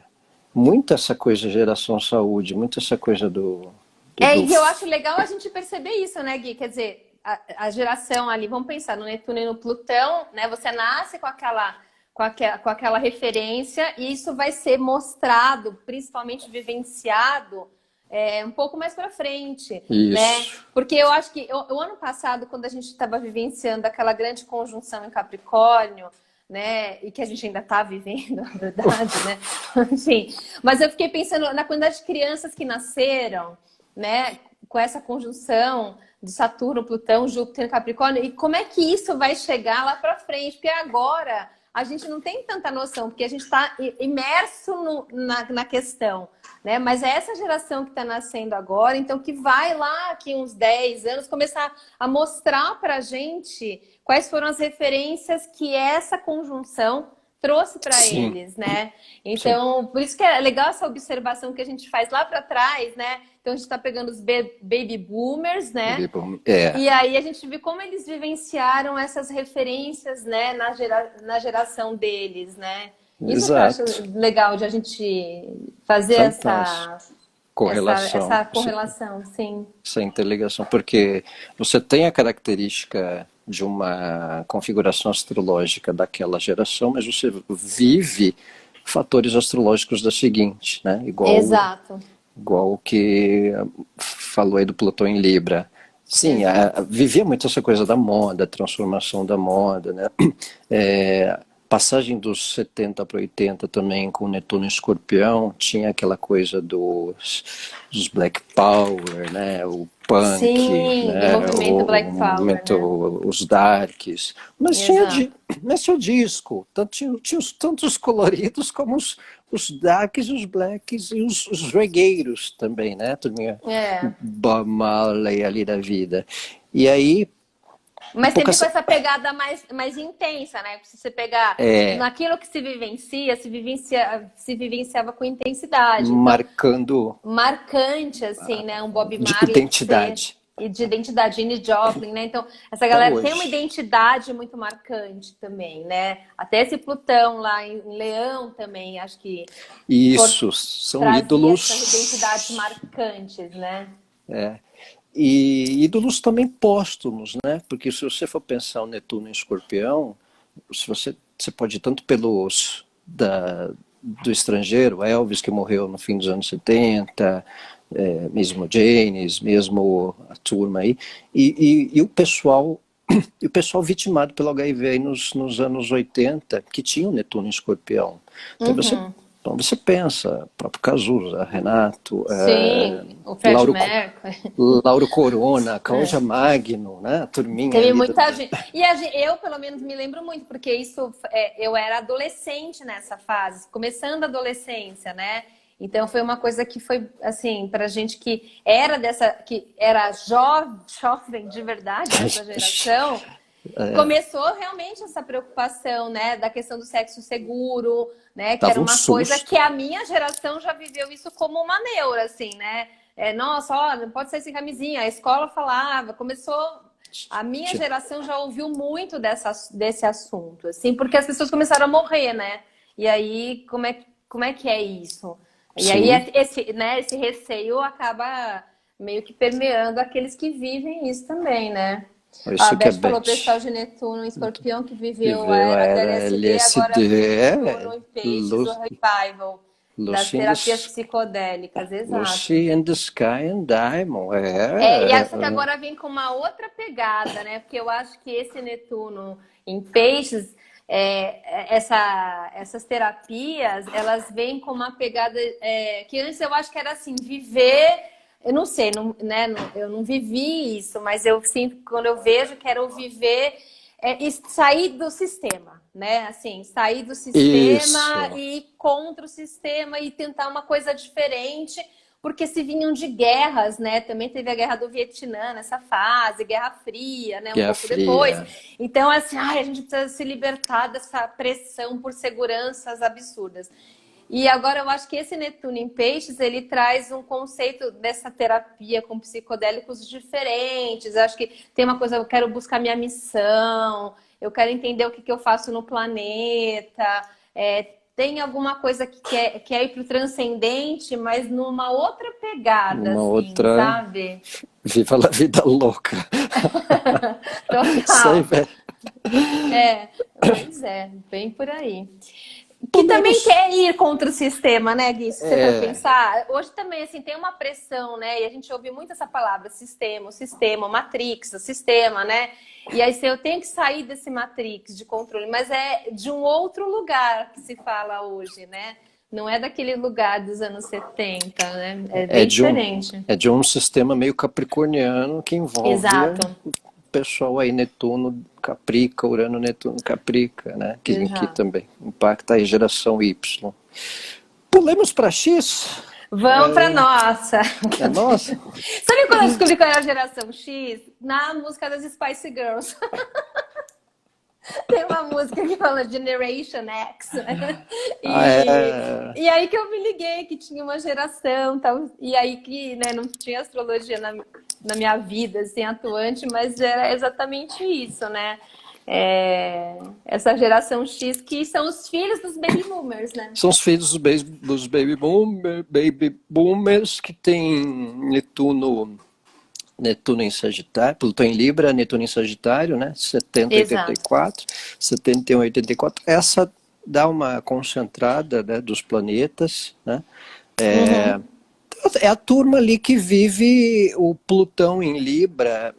Speaker 1: muito essa coisa de geração saúde, muito essa coisa do
Speaker 2: E eu acho legal a gente perceber isso, né, Gui? Quer dizer, a geração ali, vamos pensar no Netuno e no Plutão, né? Você nasce com aquela referência e isso vai ser mostrado, principalmente vivenciado, um pouco mais para frente, né?
Speaker 1: isso.
Speaker 2: Porque eu acho que o ano passado, quando a gente estava vivenciando aquela grande conjunção em Capricórnio, né? E que a gente ainda está vivendo, na verdade, né? Enfim, mas eu fiquei pensando na quantidade de crianças que nasceram, né? Com essa conjunção de Saturno, Plutão, Júpiter e Capricórnio, e como é que isso vai chegar lá para frente? Porque agora a gente não tem tanta noção, porque a gente está imerso na questão, né? Mas é essa geração que está nascendo agora, então que vai lá, aqui uns 10 anos, começar a mostrar para a gente quais foram as referências que essa conjunção trouxe para eles, né? Então, por isso que é legal essa observação que a gente faz lá para trás, né? Então, a gente está pegando os baby boomers, né? E aí a gente vê como eles vivenciaram essas referências, né? Na geração deles, né? Isso que eu acho legal de a gente fazer essa correlação, sim.
Speaker 1: Essa interligação, porque você tem a característica de uma configuração astrológica daquela geração, mas você vive fatores astrológicos da seguinte, né?
Speaker 2: Exato.
Speaker 1: Igual o que falou aí do Plutão em Libra. Sim, vivia muito essa coisa da moda, transformação da moda, né? Passagem dos 70 para 80 também com Netuno em Escorpião, tinha aquela coisa dos Black Power, né? O punk,
Speaker 2: sim,
Speaker 1: né?
Speaker 2: O movimento Black Power, né?
Speaker 1: Os darks, mas tinha disco, tinha tanto os coloridos como os darks, os blacks e os regueiros também, né? Turminha Bob Marley ali da vida. E aí
Speaker 2: mas sempre com essa pegada mais intensa, né? Se você pegar naquilo que se vivenciava com intensidade.
Speaker 1: Marcante,
Speaker 2: assim, né? Um Bob Marley.
Speaker 1: De identidade.
Speaker 2: E de identidade, Janis Joplin, né? Então, essa galera tem uma identidade muito marcante também, né? Até esse Plutão lá em Leão também, acho que...
Speaker 1: Isso, são ídolos...
Speaker 2: essas identidades marcantes, né?
Speaker 1: E ídolos também póstumos, né? Porque se você for pensar o Netuno em Escorpião, você pode ir tanto pelos do estrangeiro, Elvis, que morreu no fim dos anos 70, mesmo Janis, mesmo a turma aí, e o pessoal vitimado pelo HIV aí nos anos 80, que tinha o Netuno em Escorpião. Então você pensa, o próprio Cazuza, Renato,
Speaker 2: o Fred Mercury,
Speaker 1: Lauro Corona, Cláudia Magno, né? A turminha.
Speaker 2: Teve muita gente. E eu, pelo menos, me lembro muito, porque isso eu era adolescente nessa fase, começando a adolescência, né? Então foi uma coisa que foi assim, pra gente que era jovem de verdade, essa geração. Começou realmente essa preocupação, né, da questão do sexo seguro, né, que era uma coisa que a minha geração já viveu isso como uma neura, assim, né, nossa, ó, não pode sair sem camisinha, a escola falava, a minha geração já ouviu muito desse assunto, assim, porque as pessoas começaram a morrer, né, e aí, como é que é isso? E aí, esse receio acaba meio que permeando aqueles que vivem isso também, né. A Beth falou pessoal de Netuno, Escorpião, que viveu a era LSD, agora Netuno em Peixes, o revival das terapias psicodélicas, exato.
Speaker 1: Lucy in the Sky and Diamond,
Speaker 2: e essa que agora vem com uma outra pegada, né? Porque eu acho que esse Netuno em Peixes, essas terapias, elas vêm com uma pegada que antes eu acho que era assim, viver... Eu não sei, eu não vivi isso, mas eu sinto que quando eu vejo, quero viver e sair do sistema, né? Assim, sair do sistema e ir contra o sistema e tentar uma coisa diferente, porque se vinham de guerras, né? Também teve a Guerra do Vietnã nessa fase, Guerra Fria, né? Um pouco depois. Então, assim, a gente precisa se libertar dessa pressão por seguranças absurdas. E agora eu acho que esse Netuno em Peixes, ele traz um conceito dessa terapia com psicodélicos diferentes. Eu acho que tem uma coisa, eu quero buscar minha missão, eu quero entender o que eu faço no planeta. Tem alguma coisa que quer ir para o transcendente, mas numa outra pegada, sabe?
Speaker 1: Viva a vida louca.
Speaker 2: Total. Pois bem por aí. Que também quer ir contra o sistema, né, Gui? Se você for pensar. Hoje também, assim, tem uma pressão, né? E a gente ouve muito essa palavra, sistema, Matrix, o sistema, né? E aí, eu tenho que sair desse Matrix de controle. Mas é de um outro lugar que se fala hoje, né? Não é daquele lugar dos anos 70, né? É bem diferente.
Speaker 1: É de um sistema meio capricorniano que envolve... pessoal aí, Netuno, Caprica, Urano, Netuno, Caprica, né? Que aqui
Speaker 2: Exato.
Speaker 1: também impacta a geração Y. Pulemos para X?
Speaker 2: Vamos para nossa.
Speaker 1: É nossa?
Speaker 2: Sabe quando eu descobri que eu era a geração X? Na música das Spice Girls. Tem uma música que fala Generation X. Né? E aí que eu me liguei que tinha uma geração, tal, e aí que, né, não tinha astrologia na minha vida, assim, atuante, mas era exatamente isso, né? Essa geração X que são os filhos dos baby boomers, né?
Speaker 1: São os filhos dos baby boomers que tem Netuno em Sagitário, Plutão em Libra, Netuno em Sagitário, né? 70,
Speaker 2: Exato.
Speaker 1: 84, 71, 84. Essa dá uma concentrada, né, dos planetas, né? É a turma ali que vive o Plutão em Libra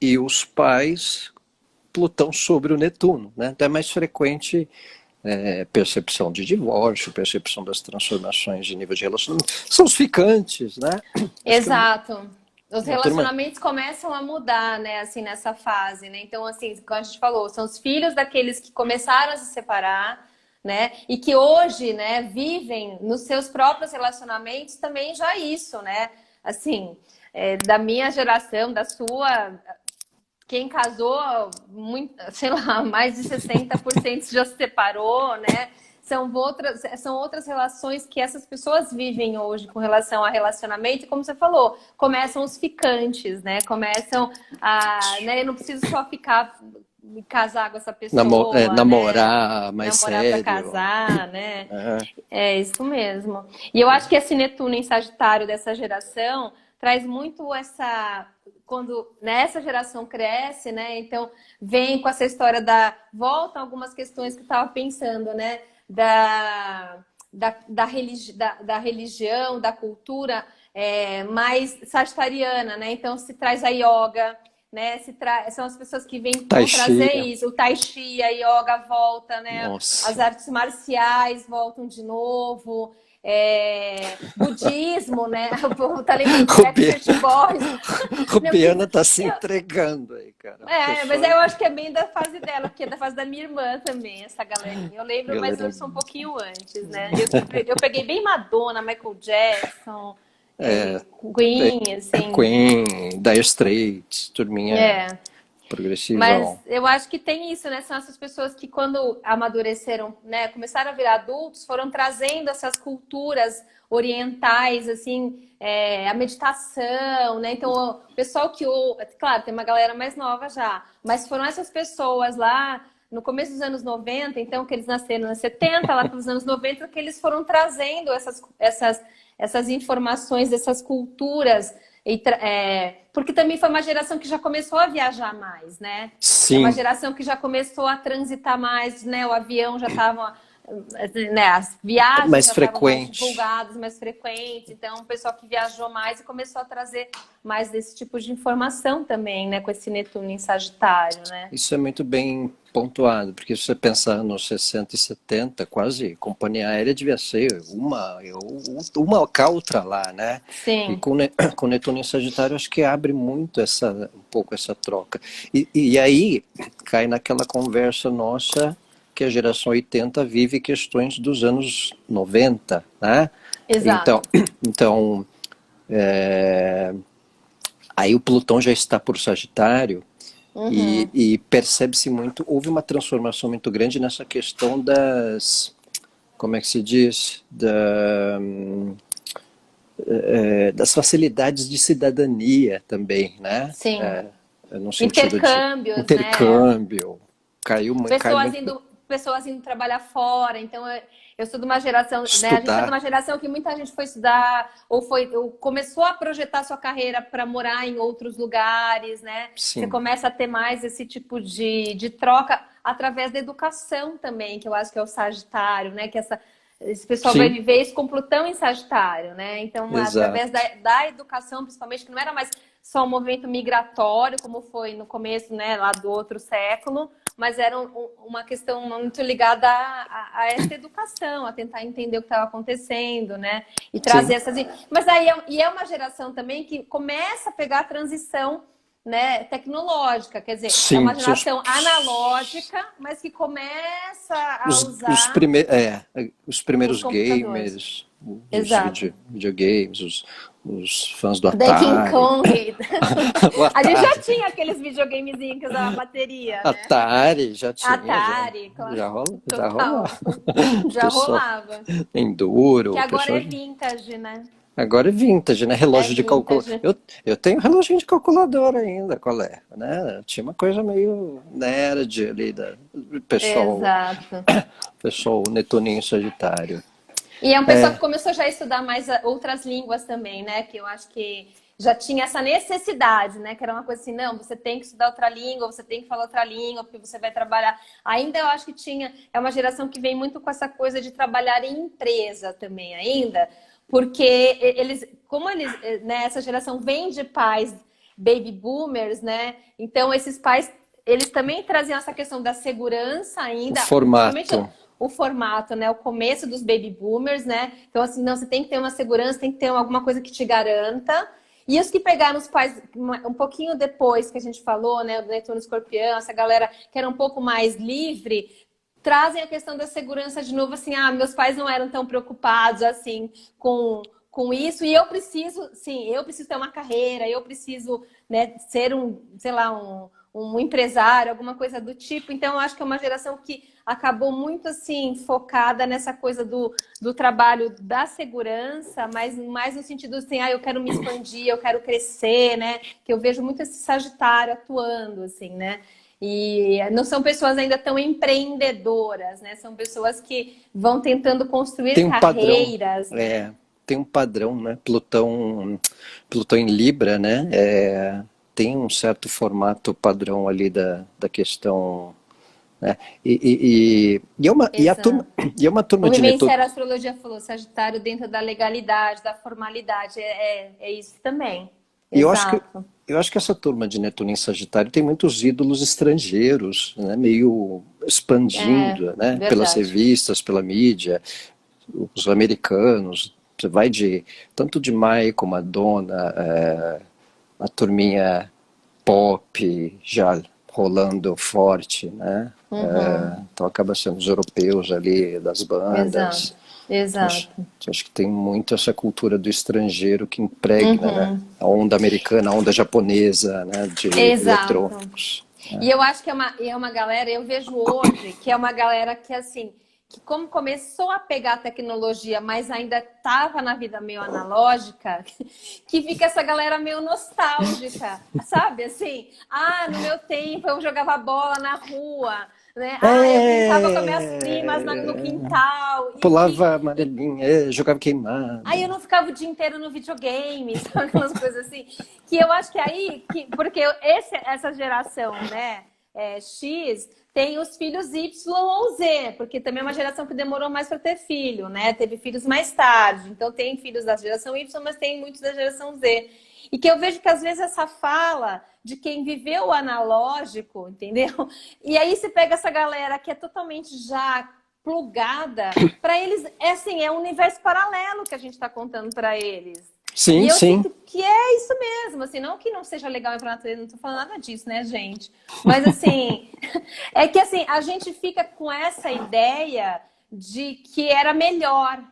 Speaker 1: e os pais, Plutão sobre o Netuno, né? Então é mais frequente percepção de divórcio, percepção das transformações de nível de relacionamento. São os ficantes, né?
Speaker 2: Exato. Os
Speaker 1: a turma...
Speaker 2: relacionamentos começam a mudar, né, assim, nessa fase, né? Então, assim, como a gente falou, são os filhos daqueles que começaram a se separar, né? E que hoje, né, vivem nos seus próprios relacionamentos também já isso, né? Assim, da minha geração, da sua, quem casou, muito, sei lá, mais de 60% já se separou, né? São outras relações que essas pessoas vivem hoje com relação a relacionamento. E como você falou, começam os ficantes, né? Começam a... Né? Eu não preciso só ficar... casar com essa pessoa,
Speaker 1: namorar,
Speaker 2: né?
Speaker 1: mais
Speaker 2: namorar
Speaker 1: sério.
Speaker 2: Para casar, né? É isso mesmo. E eu acho que esse Netuno em Sagitário dessa geração traz muito essa... Quando nessa geração cresce, né? Então vem com essa história volta algumas questões que eu estava pensando, né? Da religião, da cultura mais sagitariana, né? Então se traz a yoga, né? São as pessoas que vão trazer isso, o Tai Chi, a yoga volta, né?
Speaker 1: Nossa.
Speaker 2: As artes marciais voltam de novo. Budismo, né? O povo tá lembrando de Backstreet Boys.
Speaker 1: Rubiana tá se entregando aí, cara.
Speaker 2: Mas eu acho que é bem da fase dela, porque é da fase da minha irmã também, essa galerinha. Eu lembro, mas eu sou um pouquinho antes, né? Eu peguei bem Madonna, Michael Jackson, Queen, assim.
Speaker 1: Queen, Dire Straits, turminha progressivão.
Speaker 2: Mas eu acho que tem isso, né? São essas pessoas que quando amadureceram, né? Começaram a virar adultos, foram trazendo essas culturas orientais, assim, a meditação, né? Então, o pessoal claro, tem uma galera mais nova já, mas foram essas pessoas lá no começo dos anos 90, então, que eles nasceram nos 70, lá pelos anos 90, que eles foram trazendo essas informações, essas culturas. Porque também foi uma geração que já começou a viajar mais, né?
Speaker 1: Sim.
Speaker 2: É uma geração que já começou a transitar mais, né? O avião já estava... Né, as viagens
Speaker 1: mais
Speaker 2: já estavam mais divulgadas, mais frequentes. Então, o pessoal que viajou mais e começou a trazer mais desse tipo de informação também, né? Com esse Netuno em Sagitário, né?
Speaker 1: Isso é muito bem pontuado, porque se você pensar nos 60 e 70, quase companhia aérea devia ser uma cá, outra lá, né?
Speaker 2: Sim.
Speaker 1: E com Netuno em Sagitário, acho que abre muito um pouco essa troca. E aí cai naquela conversa nossa que a geração 80 vive questões dos anos 90, né?
Speaker 2: Exato.
Speaker 1: Então aí o Plutão já está por Sagitário. E percebe-se muito, houve uma transformação muito grande nessa questão como é que se diz, das facilidades de cidadania também, né?
Speaker 2: Sim.
Speaker 1: No sentido
Speaker 2: intercâmbio,
Speaker 1: né? Caiu
Speaker 2: pessoas indo trabalhar fora, então eu sou de uma geração,
Speaker 1: estudar.
Speaker 2: Né? A gente é de uma geração que muita gente foi estudar ou começou a projetar sua carreira para morar em outros lugares, né?
Speaker 1: Sim.
Speaker 2: Você começa a ter mais esse tipo de troca através da educação também, que eu acho que é o Sagitário, né? Que esse pessoal vai viver isso com Plutão em Sagitário, né? Então, através da educação, principalmente, que não era mais só um movimento migratório, como foi no começo, né, lá do outro século, mas era uma questão muito ligada a essa educação, a tentar entender o que estava acontecendo, né? E trazer essas... Mas aí é uma geração também que começa a pegar a transição né, tecnológica, quer dizer, é
Speaker 1: Sim,
Speaker 2: uma geração analógica, mas que começa a
Speaker 1: os,
Speaker 2: usar
Speaker 1: os
Speaker 2: os
Speaker 1: primeiros
Speaker 2: computadores.
Speaker 1: gamers, os
Speaker 2: Exato.
Speaker 1: videogames, os fãs do
Speaker 2: Donkey
Speaker 1: Atari.
Speaker 2: Kong.
Speaker 1: O
Speaker 2: A gente já
Speaker 1: Atari.
Speaker 2: tinha aqueles videogamezinhos que usavam bateria, né?
Speaker 1: Atari já tinha,
Speaker 2: Atari, claro,
Speaker 1: já rolava.
Speaker 2: total.
Speaker 1: O
Speaker 2: Já
Speaker 1: pessoal
Speaker 2: rolava.
Speaker 1: Enduro,
Speaker 2: Que
Speaker 1: o
Speaker 2: agora
Speaker 1: pessoal.
Speaker 2: é vintage, né?
Speaker 1: Agora é vintage, né?
Speaker 2: É
Speaker 1: Relógio de calculador.
Speaker 2: vintage.
Speaker 1: Eu tenho relógio de calculador ainda, qual é? Né? Tinha uma coisa meio nerd ali do
Speaker 2: Exato.
Speaker 1: pessoal Netuninho Sagitário.
Speaker 2: E é um pessoal
Speaker 1: É,
Speaker 2: que começou já a estudar mais outras línguas também, né? Que eu acho que já tinha essa necessidade, né? Que era uma coisa assim, não, você tem que estudar outra língua, você tem que falar outra língua, porque você vai trabalhar. Ainda eu acho que tinha, é uma geração que vem muito com essa coisa de trabalhar em empresa também ainda, porque eles, como eles, né, essa geração vem de pais baby boomers, né? Então esses pais, eles também traziam essa questão da segurança
Speaker 1: o
Speaker 2: ainda, principalmente
Speaker 1: formato.
Speaker 2: o formato, né? O começo dos baby boomers, né? Então, assim, não, você tem que ter uma segurança, tem que ter alguma coisa que te garanta. E os que pegaram os pais um pouquinho depois que a gente falou, né? O Netuno Escorpião, essa galera que era um pouco mais livre, trazem a questão da segurança de novo, assim, ah, meus pais não eram tão preocupados, assim, com isso, e eu preciso, sim, eu preciso ter uma carreira, eu preciso, né, ser sei lá, um empresário, alguma coisa do tipo. Então, eu acho que é uma geração que acabou muito, assim, focada nessa coisa do trabalho da segurança, mas mais no sentido, assim, ah, eu quero me expandir, eu quero crescer, né? Que eu vejo muito esse Sagitário atuando, assim, né? E não são pessoas ainda tão empreendedoras, né? São pessoas que vão tentando construir
Speaker 1: Tem um padrão,
Speaker 2: carreiras, né?
Speaker 1: tem um padrão, né? Plutão em Libra, né? Tem um certo formato padrão ali da questão, né?
Speaker 2: Exato.
Speaker 1: E é uma
Speaker 2: O
Speaker 1: turma de Netuno.
Speaker 2: Vivenciar a Astrologia falou, Sagitário dentro da legalidade, da formalidade. É isso também.
Speaker 1: E
Speaker 2: Exato.
Speaker 1: eu acho que essa turma de Netuno em Sagitário tem muitos ídolos estrangeiros, né? Meio
Speaker 2: É,
Speaker 1: expandindo, né? Pelas
Speaker 2: verdade.
Speaker 1: revistas, pela mídia, os americanos. Você vai tanto de Michael, Madonna, a turminha pop já rolando forte, né?
Speaker 2: Uhum.
Speaker 1: Então acaba sendo os europeus ali das bandas.
Speaker 2: Exato. Exato.
Speaker 1: Acho que tem muito essa cultura do estrangeiro que impregna, né?
Speaker 2: Uhum.
Speaker 1: A onda americana, a onda japonesa, né? De
Speaker 2: Exato.
Speaker 1: eletrônicos.
Speaker 2: E eu acho que é uma galera, eu vejo hoje que é uma galera que, assim, que como começou a pegar a tecnologia, mas ainda estava na vida meio analógica, que fica essa galera meio nostálgica, sabe? Assim, ah, no meu tempo eu jogava bola na rua, né? Ah, eu brincava com as minhas primas no quintal, e
Speaker 1: Pulava amarelinha, jogava queimado.
Speaker 2: aí eu não ficava o dia inteiro no videogame, sabe? Aquelas coisas assim. Que eu acho que aí, porque essa geração, né, X, tem os filhos Y ou Z, porque também é uma geração que demorou mais para ter filho, né? Teve filhos mais tarde. Então tem filhos da geração Y, mas tem muitos da geração Z. E que eu vejo que às vezes essa fala de quem viveu o analógico, entendeu? E aí você pega essa galera que é totalmente já plugada, para eles, assim, é um universo paralelo que a gente está contando para eles.
Speaker 1: Sim,
Speaker 2: E eu
Speaker 1: sim.
Speaker 2: sinto que é isso mesmo, assim, não que não seja legal para a natureza, não estou falando nada disso, né, gente? Mas, assim, é que, assim, a gente fica com essa ideia de que era melhor.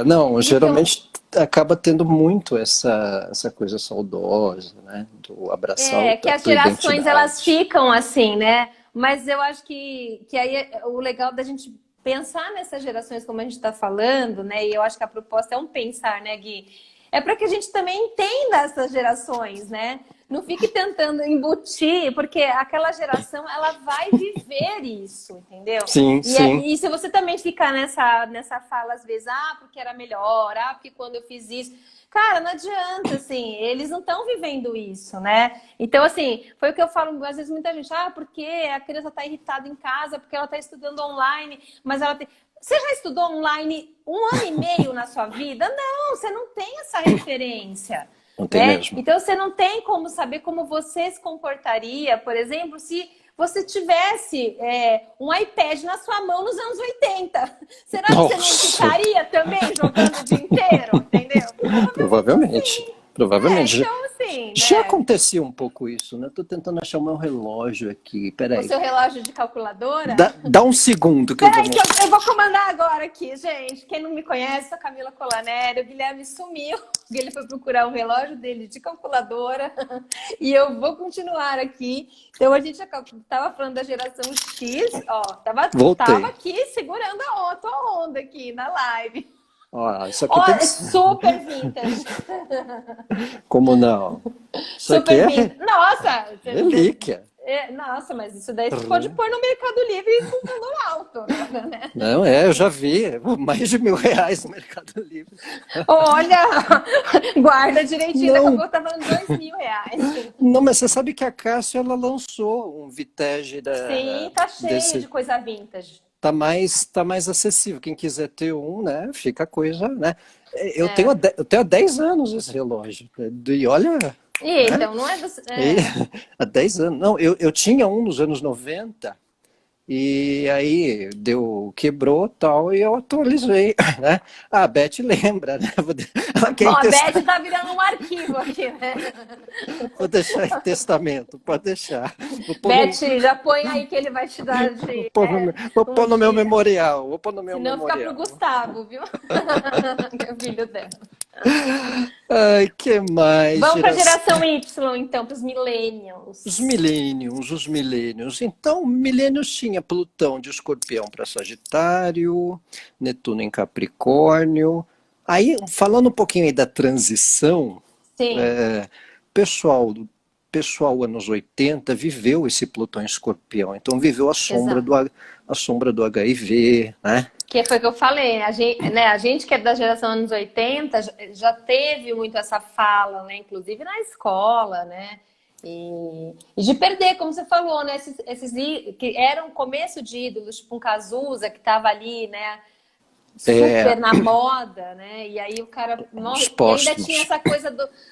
Speaker 1: Não,
Speaker 2: E o que eu,
Speaker 1: geralmente acaba tendo muito essa coisa saudosa, né? Do abraçar
Speaker 2: que
Speaker 1: a
Speaker 2: as
Speaker 1: tua
Speaker 2: gerações, elas
Speaker 1: identidade.
Speaker 2: ficam assim, né? Mas eu acho que aí o legal da gente pensar nessas gerações, como a gente está falando, né? E eu acho que a proposta é um pensar, né, Gui? É para que a gente também entenda essas gerações, né? Não fique tentando embutir, porque aquela geração, ela vai viver isso, entendeu?
Speaker 1: Sim, sim.
Speaker 2: E se você também ficar nessa fala, às vezes, ah, porque era melhor, ah, porque quando eu fiz isso... Cara, não adianta, assim, eles não estão vivendo isso, né? Então, assim, foi o que eu falo, às vezes muita gente, ah, porque a criança está irritada em casa, porque ela está estudando online, mas ela tem... Você já estudou online 1 ano e meio na sua vida? Não, você não tem essa referência,
Speaker 1: Não tem
Speaker 2: né?
Speaker 1: mesmo.
Speaker 2: Então, você não tem como saber como você se comportaria, por exemplo, se você tivesse um iPad na sua mão nos anos 80. Será que você não
Speaker 1: Nossa,
Speaker 2: ficaria também jogando o dia inteiro? Entendeu? Provavelmente
Speaker 1: provavelmente.
Speaker 2: sim.
Speaker 1: Provavelmente.
Speaker 2: Então, assim, assim,
Speaker 1: Já
Speaker 2: né?
Speaker 1: acontecia um pouco isso, né? Tô tentando achar o meu relógio aqui.
Speaker 2: O
Speaker 1: Peraí.
Speaker 2: seu relógio de calculadora?
Speaker 1: Dá um segundo que eu vou
Speaker 2: Peraí que
Speaker 1: mostrar.
Speaker 2: eu vou comandar agora aqui, gente. Quem não me conhece, sou a Camila Colanério. O Guilherme sumiu. Ele foi procurar o relógio dele de calculadora. E eu vou continuar aqui. Então, a gente estava falando da geração X. Ó, tava
Speaker 1: Voltei.
Speaker 2: aqui segurando a tua onda aqui na live.
Speaker 1: Ó, isso aqui
Speaker 2: Ó,
Speaker 1: tem
Speaker 2: é
Speaker 1: que ser.
Speaker 2: super vintage.
Speaker 1: Como não? Isso aqui
Speaker 2: Super
Speaker 1: é
Speaker 2: vintage. Nossa!
Speaker 1: relíquia.
Speaker 2: Nossa, mas isso daí você pode pôr no Mercado Livre com valor alto, né?
Speaker 1: Não, eu já vi. Mais de R$ 1.000 no Mercado Livre.
Speaker 2: Olha, guarda direitinho, daqui a
Speaker 1: Não,
Speaker 2: pouco tá falando R$ 2.000.
Speaker 1: não, mas você sabe que a Cássio ela lançou um Vitege
Speaker 2: Sim, tá cheio de
Speaker 1: desse.
Speaker 2: coisa vintage.
Speaker 1: Tá mais acessível. Quem quiser ter um, né? Fica a coisa, né?
Speaker 2: É.
Speaker 1: Eu tenho há 10 anos esse relógio. E olha,
Speaker 2: E
Speaker 1: né?
Speaker 2: então, não é,
Speaker 1: E, há 10 anos. Não, eu tinha um nos anos 90 e aí quebrou tal e eu atualizei, né? A Beth lembra, né? Ela
Speaker 2: Bom,
Speaker 1: quer
Speaker 2: a
Speaker 1: testar.
Speaker 2: Beth tá virando um arquivo aqui, né?
Speaker 1: Vou deixar em testamento, pode deixar. Vou pôr
Speaker 2: Beth,
Speaker 1: no,
Speaker 2: já põe aí que ele vai te dar
Speaker 1: vou
Speaker 2: de,
Speaker 1: pôr no, vou
Speaker 2: um
Speaker 1: pôr no meu
Speaker 2: dia.
Speaker 1: memorial. Vou pôr no meu
Speaker 2: Senão fica pro
Speaker 1: memorial.
Speaker 2: Gustavo, viu? Que é o filho dela.
Speaker 1: Ai, que mais,
Speaker 2: Vamos para a
Speaker 1: geração?
Speaker 2: geração Y, então, para os millennials.
Speaker 1: Os milênios. Então, milênios tinha Plutão de Escorpião para Sagitário, Netuno em Capricórnio. Aí, falando um pouquinho aí da transição,
Speaker 2: Sim,
Speaker 1: pessoal, pessoal anos 80 viveu esse Plutão em Escorpião, então viveu
Speaker 2: exato.
Speaker 1: a sombra do HIV, né?
Speaker 2: Que foi o que eu falei, a gente que é da geração anos 80 já teve muito essa fala, né? Inclusive na escola, né? E de perder, como você falou, né? Que eram começo de ídolos, tipo um Cazuza que estava ali, né?
Speaker 1: É,
Speaker 2: Super na moda, né? E aí o cara.
Speaker 1: os
Speaker 2: E ainda tinha
Speaker 1: póstumos.
Speaker 2: essa coisa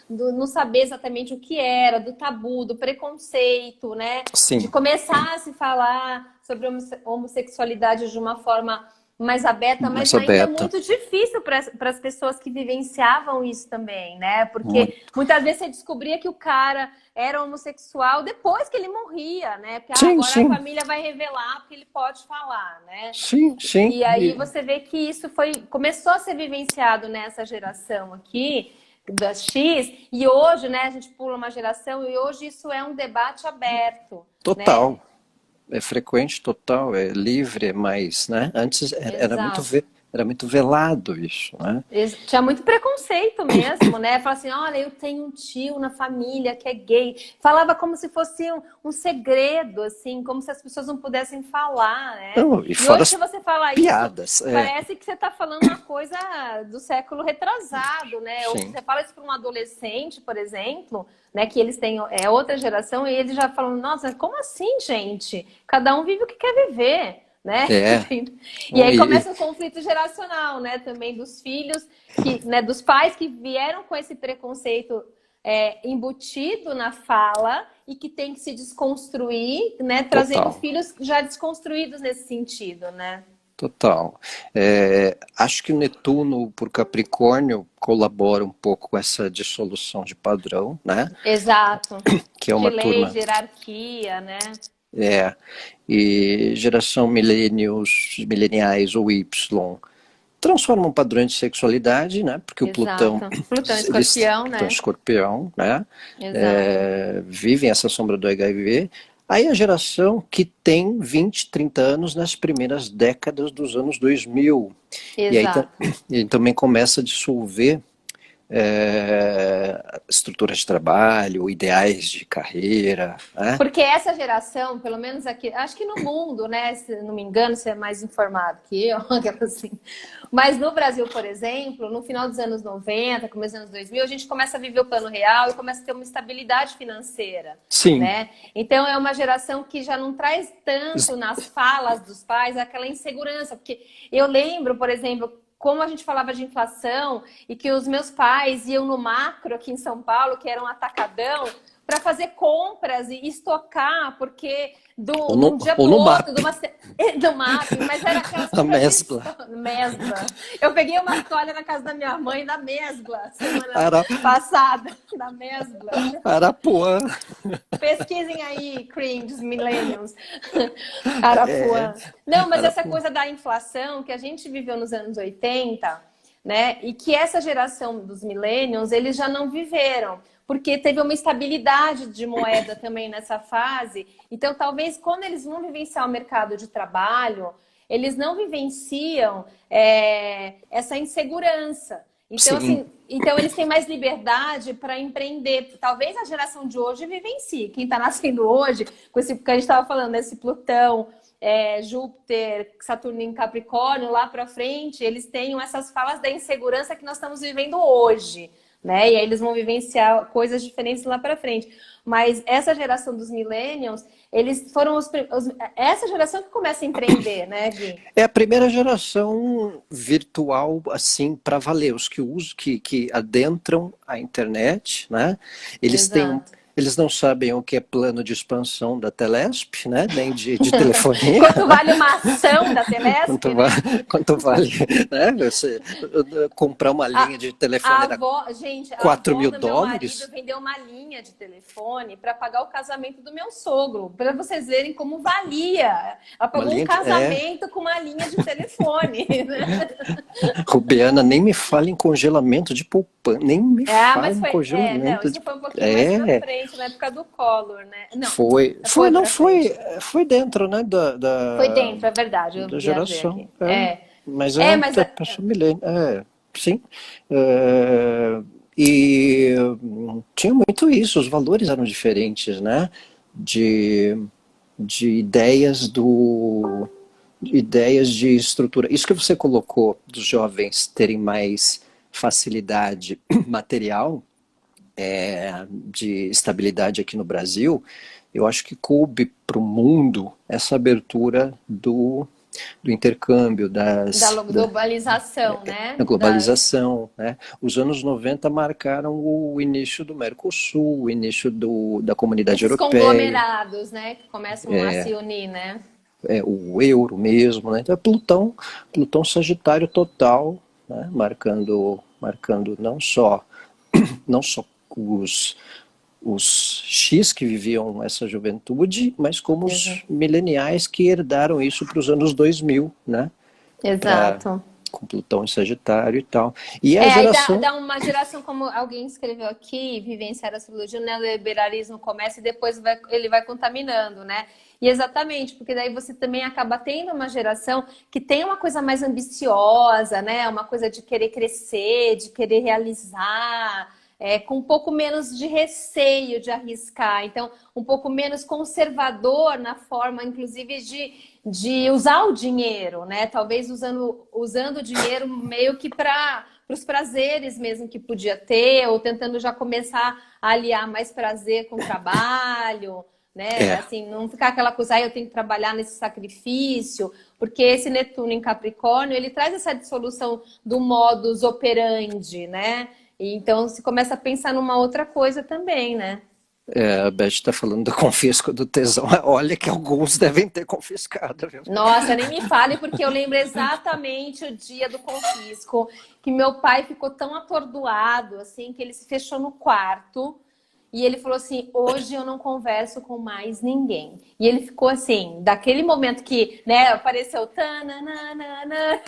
Speaker 2: do não saber exatamente o que era, do tabu, do preconceito, né? De
Speaker 1: Sim,
Speaker 2: começar a se falar sobre homossexualidade de uma forma mais aberta, mas
Speaker 1: essa
Speaker 2: ainda
Speaker 1: beta.
Speaker 2: muito difícil para as pessoas que vivenciavam isso também, né?
Speaker 1: Muito.
Speaker 2: Porque muitas vezes você descobria que o cara era homossexual depois que ele morria, né? Porque
Speaker 1: Sim,
Speaker 2: agora a
Speaker 1: sim,
Speaker 2: família vai revelar porque ele pode falar, né?
Speaker 1: sim, sim.
Speaker 2: E aí você vê que isso começou a ser vivenciado nessa geração aqui, das X, e hoje, né, a gente pula uma geração e hoje isso é um debate aberto, né?
Speaker 1: Total. É frequente, total, é livre, é mais, né? Antes
Speaker 2: Exato.
Speaker 1: era muito velado isso, né?
Speaker 2: Tinha muito preconceito mesmo, né? Falava assim, olha, eu tenho um tio na família que é gay. Falava como se fosse um segredo, assim, como se as pessoas não pudessem falar, né?
Speaker 1: Não, e
Speaker 2: E
Speaker 1: fora
Speaker 2: hoje,
Speaker 1: as
Speaker 2: se você falar isso,
Speaker 1: piadas,
Speaker 2: parece que você está falando uma coisa do século retrasado, né? Ou
Speaker 1: sim,
Speaker 2: você fala isso para um adolescente, por exemplo, né? Que eles têm outra geração e eles já falam, nossa, como assim, gente? Cada um vive o que quer viver. Né?
Speaker 1: é,
Speaker 2: E aí
Speaker 1: e,
Speaker 2: começa um conflito geracional, né? Também dos filhos, né? Dos pais que vieram com esse preconceito embutido na fala e que tem que se desconstruir, né? Trazendo
Speaker 1: total,
Speaker 2: filhos já desconstruídos nesse sentido, né?
Speaker 1: total. Acho que o Netuno por Capricórnio colabora um pouco com essa dissolução de padrão, né?
Speaker 2: Exato.
Speaker 1: Que é
Speaker 2: De
Speaker 1: uma
Speaker 2: lei,
Speaker 1: turma,
Speaker 2: de hierarquia, né?
Speaker 1: é, e geração mileniais ou Y transformam padrões de sexualidade, né? Porque o Plutão,
Speaker 2: Exato. Plutão
Speaker 1: eles
Speaker 2: escorpião,
Speaker 1: estão
Speaker 2: né?
Speaker 1: escorpião, né?
Speaker 2: Exato.
Speaker 1: Vivem essa sombra do HIV. Aí a geração que tem 20, 30 anos nas primeiras décadas dos anos 2000. E aí
Speaker 2: Exato.
Speaker 1: e também começa a dissolver estruturas de trabalho, ideais de carreira, né?
Speaker 2: Porque essa geração, pelo menos aqui, acho que no mundo, né? Se não me engano, você é mais informado que eu, aquela assim. Mas no Brasil, por exemplo, no final dos anos 90, começo dos anos 2000, a gente começa a viver o plano real e começa a ter uma estabilidade financeira,
Speaker 1: Sim,
Speaker 2: né? Então é uma geração que já não traz tanto nas falas dos pais aquela insegurança, porque eu lembro, por exemplo, como a gente falava de inflação e que os meus pais iam no macro aqui em São Paulo, que era um atacadão, para fazer compras e estocar, porque
Speaker 1: no,
Speaker 2: um dia
Speaker 1: ou
Speaker 2: para o
Speaker 1: no
Speaker 2: outro,
Speaker 1: MAP.
Speaker 2: do MAP, mas era aquelas
Speaker 1: A
Speaker 2: compras
Speaker 1: mesbla.
Speaker 2: mesbla. Eu peguei uma toalha na casa da minha mãe da mesbla, semana
Speaker 1: Ara,
Speaker 2: passada, da mesbla.
Speaker 1: Arapuã.
Speaker 2: Pesquisem aí, cringe, millennials.
Speaker 1: É,
Speaker 2: Arapuã. Não, mas essa
Speaker 1: Arapuã.
Speaker 2: coisa da inflação que a gente viveu nos anos 80, né? E que essa geração dos millennials, eles já não viveram, porque teve uma estabilidade de moeda também nessa fase. Então, talvez quando eles vão vivenciar o mercado de trabalho, eles não vivenciam essa insegurança. Então,
Speaker 1: Sim,
Speaker 2: assim, então eles têm mais liberdade para empreender. Talvez a geração de hoje vivencie. Quem está nascendo hoje, com esse que a gente estava falando, esse Plutão, Júpiter, Saturno em Capricórnio, lá para frente, eles tenham essas falas da insegurança que nós estamos vivendo hoje, né? E aí eles vão vivenciar coisas diferentes lá para frente. Mas essa geração dos millennials, eles foram essa geração que começa a empreender, né, Gui?
Speaker 1: é a primeira geração virtual, assim, para valer. Os que usam, que adentram a internet, né? Eles têm,
Speaker 2: Exato.
Speaker 1: eles não sabem o que é plano de expansão da Telesp, né? Nem de telefonia.
Speaker 2: Quanto vale uma ação da Telesp,
Speaker 1: Quanto
Speaker 2: né?
Speaker 1: vale, quanto vale, né? Você comprar uma linha de telefone era
Speaker 2: Gente, a
Speaker 1: 4
Speaker 2: avó
Speaker 1: mil
Speaker 2: do meu marido
Speaker 1: dólares?
Speaker 2: vendeu uma linha de telefone para pagar o casamento do meu sogro, para vocês verem como valia. Ela
Speaker 1: Uma
Speaker 2: pagou um
Speaker 1: linha
Speaker 2: casamento com uma linha de telefone. Né?
Speaker 1: Rubiana, nem me fala em congelamento de poupança, nem me fala
Speaker 2: Mas
Speaker 1: em
Speaker 2: foi. Não,
Speaker 1: congelamento
Speaker 2: isso
Speaker 1: de.
Speaker 2: foi um pouquinho mais para
Speaker 1: É,
Speaker 2: frente, na época do Collor, né? Não,
Speaker 1: foi,
Speaker 2: foi
Speaker 1: não
Speaker 2: para frente.
Speaker 1: foi dentro, né,
Speaker 2: Foi dentro, é verdade, eu
Speaker 1: da
Speaker 2: viajei
Speaker 1: geração,
Speaker 2: aqui. É,
Speaker 1: mas
Speaker 2: mas
Speaker 1: passou milênio, sim, é, e tinha muito isso, os valores eram diferentes, né, de, de ideias de estrutura. Isso que você colocou dos jovens terem mais facilidade material, de estabilidade aqui no Brasil, eu acho que coube para o mundo essa abertura do intercâmbio,
Speaker 2: da globalização,
Speaker 1: da
Speaker 2: né?
Speaker 1: globalização. Né? Os anos 90 marcaram o início do Mercosul, o início da Comunidade
Speaker 2: Esses
Speaker 1: Europeia,
Speaker 2: conglomerados, né? Que começam a se unir, né?
Speaker 1: o euro mesmo. Né? Então é Plutão Sagitário total, né? marcando não só os X que viviam essa juventude, mas como os
Speaker 2: Exato.
Speaker 1: mileniais que herdaram isso para os anos 2000, né?
Speaker 2: Exato.
Speaker 1: Com Plutão em Sagitário e tal. E a
Speaker 2: Aí
Speaker 1: geração.
Speaker 2: dá uma geração, como alguém escreveu aqui, vivenciar a astrologia, o neoliberalismo começa e depois ele vai contaminando, né? E exatamente, porque daí você também acaba tendo uma geração que tem uma coisa mais ambiciosa, né? Uma coisa de querer crescer, de querer realizar, com um pouco menos de receio de arriscar. Então, um pouco menos conservador na forma, inclusive, de usar o dinheiro, né? Talvez usando o dinheiro meio que para os prazeres mesmo que podia ter, ou tentando já começar a aliar mais prazer com trabalho, né?
Speaker 1: É,
Speaker 2: Assim, não ficar aquela coisa, eu tenho que trabalhar nesse sacrifício, porque esse Netuno em Capricórnio, ele traz essa dissolução do modus operandi, né? E então se começa a pensar numa outra coisa também, né?
Speaker 1: a Beth está falando do confisco do tesão. Olha que alguns devem ter confiscado, viu?
Speaker 2: Nossa, nem me fale, porque eu lembro exatamente o dia do confisco, que meu pai ficou tão atordoado, assim, que ele se fechou no quarto e ele falou assim, hoje eu não converso com mais ninguém. E ele ficou assim, daquele momento que, né, apareceu tananana,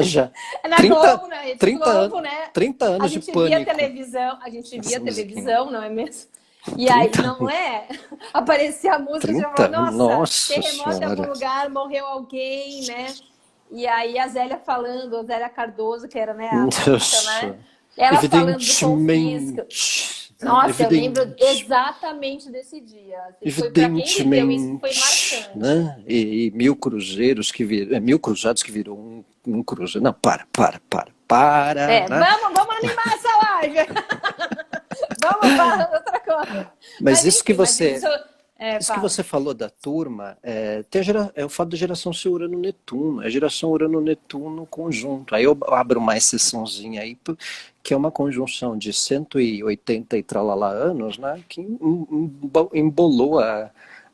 Speaker 1: Já
Speaker 2: na
Speaker 1: 30,
Speaker 2: Globo, né? Rede
Speaker 1: 30,
Speaker 2: Globo, né?
Speaker 1: 30
Speaker 2: A
Speaker 1: anos de
Speaker 2: gente via
Speaker 1: pânico.
Speaker 2: televisão,
Speaker 1: Essa musiquinha.
Speaker 2: não é mesmo? E aí,
Speaker 1: 30
Speaker 2: não é? Aparecia a música, já falou,
Speaker 1: 30
Speaker 2: nossa,
Speaker 1: Nossa
Speaker 2: terremoto em algum
Speaker 1: Senhora.
Speaker 2: lugar, morreu alguém, né? E aí a Zélia falando, a Zélia Cardoso, que era, né, a moça, né?
Speaker 1: Nossa.
Speaker 2: Ela falando do confisco.
Speaker 1: Evidentemente.
Speaker 2: Nossa, eu lembro exatamente desse dia. Assim, foi para quem viveu isso, foi
Speaker 1: Evidentemente,
Speaker 2: marcante.
Speaker 1: né? E 1.000 cruzeiros que viram, 1.000 cruzados que virou um cruzeiro. Não, para, né?
Speaker 2: Vamos animar essa live. Vamos para outra coisa.
Speaker 1: Mas isso que
Speaker 2: Enfim,
Speaker 1: você, Isso que
Speaker 2: fala.
Speaker 1: você falou da turma, é o fato da geração ser Urano-Netuno, é a geração Urano-Netuno conjunto. Aí eu abro uma exceçãozinha aí, que é uma conjunção de 180 e tralalá anos, né? Que embolou a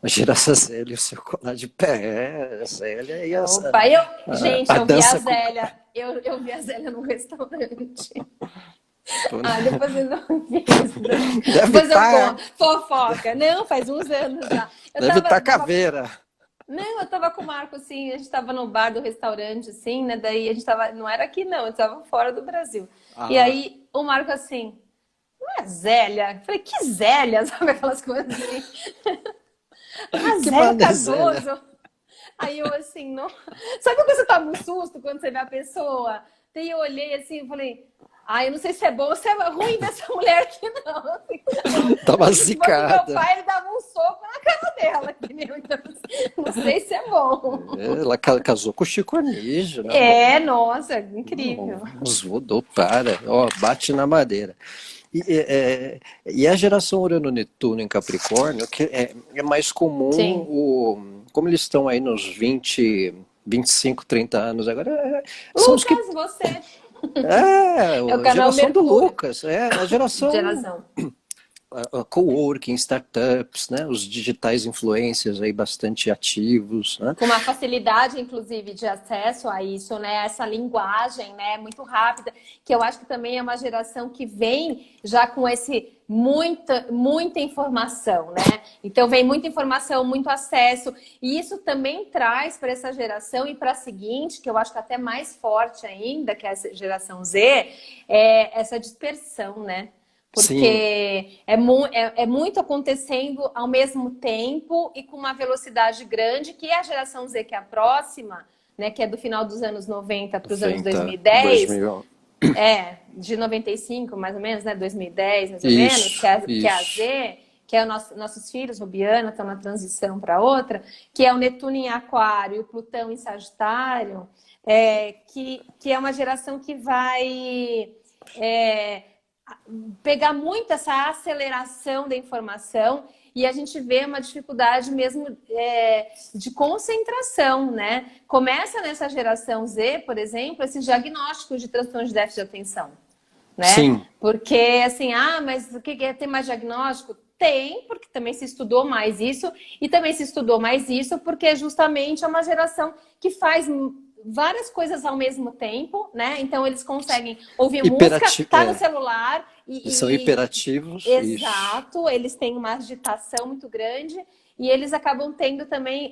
Speaker 1: geração Zélia e o seu colar de pé, a Zélia e
Speaker 2: Opa, gente,
Speaker 1: a
Speaker 2: eu vi a
Speaker 1: dança com.
Speaker 2: Zélia, eu vi a Zélia no restaurante. Ah, depois eu não vi isso.
Speaker 1: Deve
Speaker 2: Depois eu
Speaker 1: estar,
Speaker 2: conto. Fofoca. Não, faz uns anos já. Eu
Speaker 1: deve
Speaker 2: tava,
Speaker 1: estar
Speaker 2: tava
Speaker 1: caveira.
Speaker 2: Não, eu tava com o Marco, assim, a gente tava no bar do restaurante, assim, né? Daí a gente tava, não era aqui não, a gente tava fora do Brasil. E
Speaker 1: Ah,
Speaker 2: aí o Marco assim, não é Zélia? Eu falei, que Zélia? Sabe aquelas coisas assim? A
Speaker 1: que
Speaker 2: Zélia
Speaker 1: banda é Zélia?
Speaker 2: Cardoso. Aí eu assim, não. Sabe quando você toma um susto quando você vê a pessoa? Daí eu olhei assim e falei, eu não sei se é bom ou se é ruim dessa mulher aqui, não. Assim,
Speaker 1: Tava
Speaker 2: se fosse meu
Speaker 1: zicada.
Speaker 2: pai, ele dava um soco na cara dela, entendeu? Então, não sei se é bom.
Speaker 1: Ela casou com o Chico Anísio, né?
Speaker 2: Nossa, incrível.
Speaker 1: Os vodou, para. Ó, bate na madeira. E a geração Urano-Netuno em Capricórnio, que é mais comum,
Speaker 2: Sim.
Speaker 1: como eles estão aí nos 20, 25, 30 anos agora, são os que.
Speaker 2: Lucas, você. É o
Speaker 1: A
Speaker 2: canal
Speaker 1: geração do
Speaker 2: Mercúrio.
Speaker 1: Lucas, a geração
Speaker 2: Geração.
Speaker 1: coworking, startups, né? Os digitais influencers aí bastante ativos, né?
Speaker 2: Com uma facilidade, inclusive, de acesso a isso, né? Essa linguagem, né? Muito rápida, que eu acho que também é uma geração que vem já com esse muita informação, né? Então vem muita informação, muito acesso, e isso também traz para essa geração e para a seguinte, que eu acho que até mais forte ainda, que é essa geração Z, essa dispersão, né?
Speaker 1: Sim,
Speaker 2: Porque é muito acontecendo ao mesmo tempo e com uma velocidade grande, que a geração Z, que é a próxima, né, que é do final dos anos 90 para os anos
Speaker 1: 90,
Speaker 2: 2010,
Speaker 1: 2000.
Speaker 2: de 95 mais ou menos, né, 2010 mais ou menos,
Speaker 1: Isso,
Speaker 2: que é a
Speaker 1: isso.
Speaker 2: Z, que é nossos filhos, Rubiana, estão na transição para outra, que é o Netuno em Aquário e o Plutão em Sagitário, que é uma geração que vai... pegar muito essa aceleração da informação e a gente vê uma dificuldade mesmo de concentração, né? Começa nessa geração Z, por exemplo, esses diagnósticos de transtorno de déficit de atenção, né?
Speaker 1: Sim.
Speaker 2: Porque assim, mas o que é ter mais diagnóstico? Tem, porque também se estudou mais isso, e também se estudou mais isso porque justamente é uma geração que faz várias coisas ao mesmo tempo, né? Então eles conseguem ouvir música, tá no celular
Speaker 1: São hiperativos. Isso.
Speaker 2: exato, eles têm uma agitação muito grande e eles acabam tendo também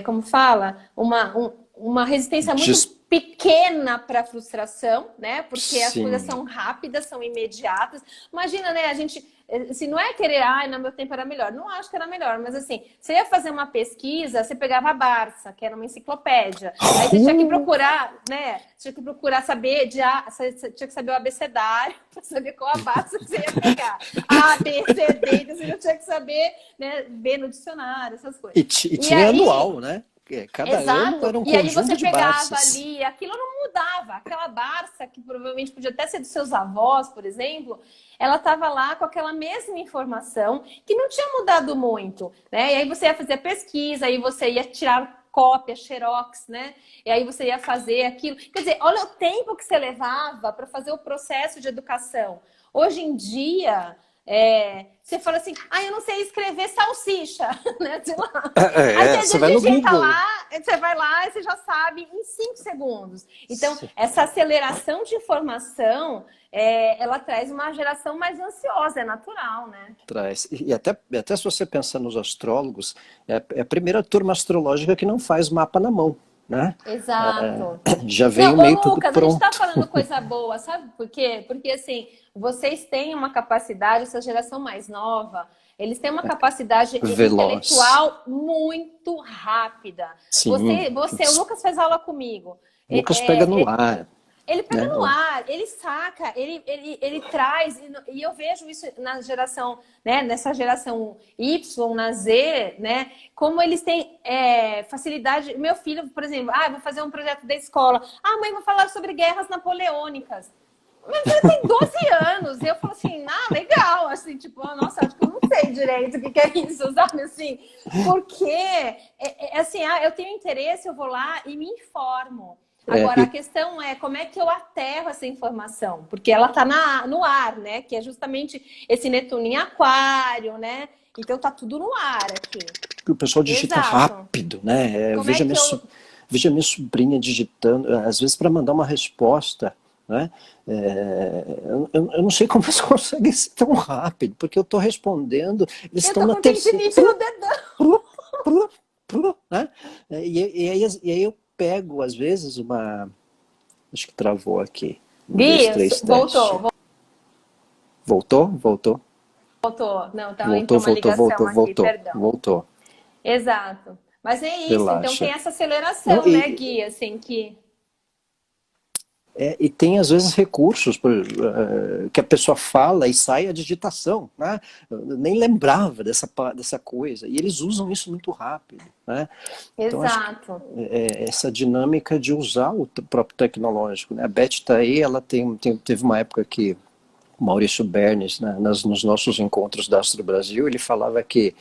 Speaker 2: como fala, uma resistência muito pequena para a frustração, né? Porque as coisas
Speaker 1: Sim.
Speaker 2: são rápidas, são imediatas. Imagina, né? A gente, assim, não é querer, no meu tempo era melhor. Não acho que era melhor, mas assim, você ia fazer uma pesquisa, você pegava a Barça, que era uma enciclopédia. Aí você tinha que procurar, né? Você tinha que procurar saber você tinha que saber o abecedário para saber qual a Barça que você ia pegar. A, B, C, D, então você já tinha que saber, né? Ver no dicionário, essas coisas.
Speaker 1: E tinha
Speaker 2: aí,
Speaker 1: anual, né? Cada ano era um
Speaker 2: e aí
Speaker 1: conjunto
Speaker 2: você
Speaker 1: de
Speaker 2: pegava
Speaker 1: Barças.
Speaker 2: ali, aquilo não mudava. Aquela Barça, que provavelmente podia até ser dos seus avós, por exemplo, ela estava lá com aquela mesma informação que não tinha mudado muito, né? E aí você ia fazer a pesquisa, aí você ia tirar cópia, xerox, né? E aí você ia fazer aquilo. Quer dizer, olha o tempo que você levava para fazer o processo de educação. Hoje em dia... você fala assim, eu não sei escrever salsicha, né? Sei lá. Aí
Speaker 1: Você vai no
Speaker 2: digita
Speaker 1: Google.
Speaker 2: lá, você vai lá e você já sabe em 5 segundos. Então, essa aceleração de informação, ela traz uma geração mais ansiosa, é natural, né?
Speaker 1: Traz. E até se você pensar nos astrólogos, é a primeira turma astrológica que não faz mapa na mão, né?
Speaker 2: Exato.
Speaker 1: Já veio
Speaker 2: Não,
Speaker 1: meio
Speaker 2: ô
Speaker 1: tudo
Speaker 2: Lucas, a gente tá
Speaker 1: pronto.
Speaker 2: falando coisa boa, sabe por quê? Porque assim, vocês têm uma capacidade, essa geração mais nova, eles têm uma capacidade
Speaker 1: Veloz.
Speaker 2: intelectual muito rápida.
Speaker 1: Sim.
Speaker 2: O Lucas faz aula comigo.
Speaker 1: Lucas pega no ar,
Speaker 2: Ele pega
Speaker 1: né?
Speaker 2: no ar, ele saca, ele traz, e eu vejo isso na geração, né, nessa geração Y, na Z, né, como eles têm facilidade. Meu filho, por exemplo, vou fazer um projeto da escola. Mãe, vou falar sobre guerras napoleônicas. Tem 12 anos. E eu falo assim, legal. Assim, tipo, nossa, acho que eu não sei direito o que é isso, sabe? Assim, porque, assim, eu tenho interesse, eu vou lá e me informo. Agora, a questão é como é que eu aterro essa informação? Porque ela está no ar, né? Que é justamente esse Netuno em Aquário, né? Então tá tudo no ar aqui.
Speaker 1: O pessoal digita rápido, né?
Speaker 2: Como é que eu...
Speaker 1: Veja minha sobrinha digitando, às vezes para mandar uma resposta, né? Eu não sei como eles conseguem ser tão rápido, porque eu estou respondendo, eles estão na terceira.
Speaker 2: No dedão.
Speaker 1: Né? E aí eu pego, às vezes, uma. Acho que travou aqui.
Speaker 2: Gui, voltou.
Speaker 1: Voltou?
Speaker 2: Voltou. Não, estava entrando uma ligação aqui, perdão.
Speaker 1: Voltou.
Speaker 2: Exato. Mas é isso,
Speaker 1: Relaxa.
Speaker 2: então tem essa aceleração, não, né, Gui? Assim, que...
Speaker 1: E tem, às vezes, recursos que a pessoa fala e sai a digitação, né? Eu nem lembrava dessa coisa. E eles usam isso muito rápido, né? Então,
Speaker 2: exato.
Speaker 1: Essa dinâmica de usar o próprio tecnológico, né? A Beth está aí, ela teve uma época que o Maurício Bernes, né, nos nossos encontros da Astro Brasil, ele falava que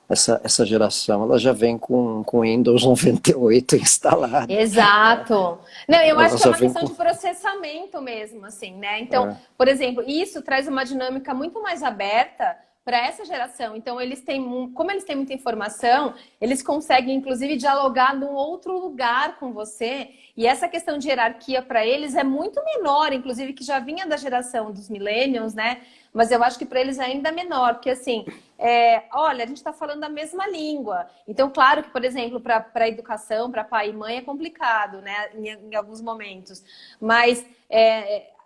Speaker 1: essa geração ela já vem com Windows 98 instalado.
Speaker 2: Exato. Não, eu acho que é uma questão de processamento mesmo, assim, né? Então, por exemplo, isso traz uma dinâmica muito mais aberta para essa geração. Então, como eles têm muita informação, eles conseguem, inclusive, dialogar num outro lugar com você. E essa questão de hierarquia para eles é muito menor, inclusive, que já vinha da geração dos millennials, né? Mas eu acho que para eles é ainda menor, porque assim, olha, a gente está falando a mesma língua. Então, claro que, por exemplo, para a educação, para pai e mãe é complicado, né? Em alguns momentos. Mas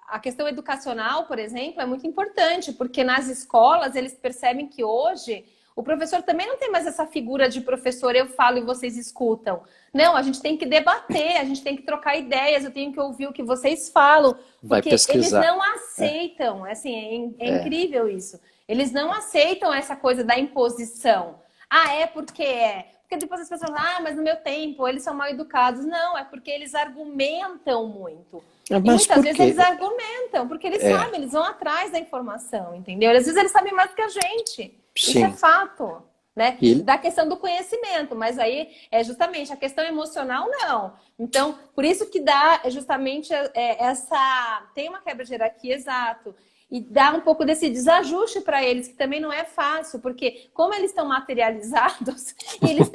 Speaker 2: a questão educacional, por exemplo, é muito importante, porque nas escolas eles percebem que hoje o professor também não tem mais essa figura de professor, eu falo e vocês escutam. Não, a gente tem que debater, a gente tem que trocar ideias, eu tenho que ouvir o que vocês falam, porque eles não aceitam, assim, é incrível isso. Eles não aceitam essa coisa da imposição. Porque Porque depois as pessoas falam, mas no meu tempo eles são mal educados. Não, é porque eles argumentam muito. E muitas vezes eles argumentam, porque eles sabem, eles vão atrás da informação, entendeu? Às vezes eles sabem mais do que a gente. Sim. Isso é fato. Né? Da questão do conhecimento, mas aí é justamente a questão emocional, não. Então, por isso que dá justamente tem uma quebra de hierarquia, exato. E dá um pouco desse desajuste para eles, que também não é fácil, porque como eles estão materializados, eles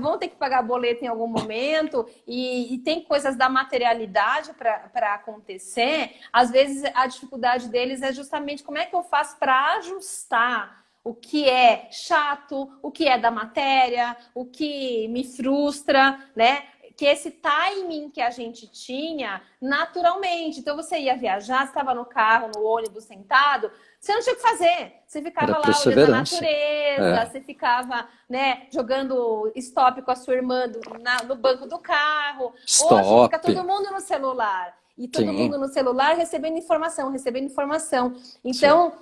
Speaker 2: vão ter que pagar boleto em algum momento, e tem coisas da materialidade para acontecer, às vezes a dificuldade deles é justamente como é que eu faço para ajustar o que é chato, o que é da matéria, o que me frustra, né? Que esse timing que a gente tinha naturalmente. Então você ia viajar, você estava no carro, no ônibus sentado, você não tinha o que fazer. Você ficava lá olhando a natureza, você ficava, né, jogando stop com a sua irmã no banco do carro. Hoje fica todo mundo no celular. E todo mundo no celular recebendo informação. Então,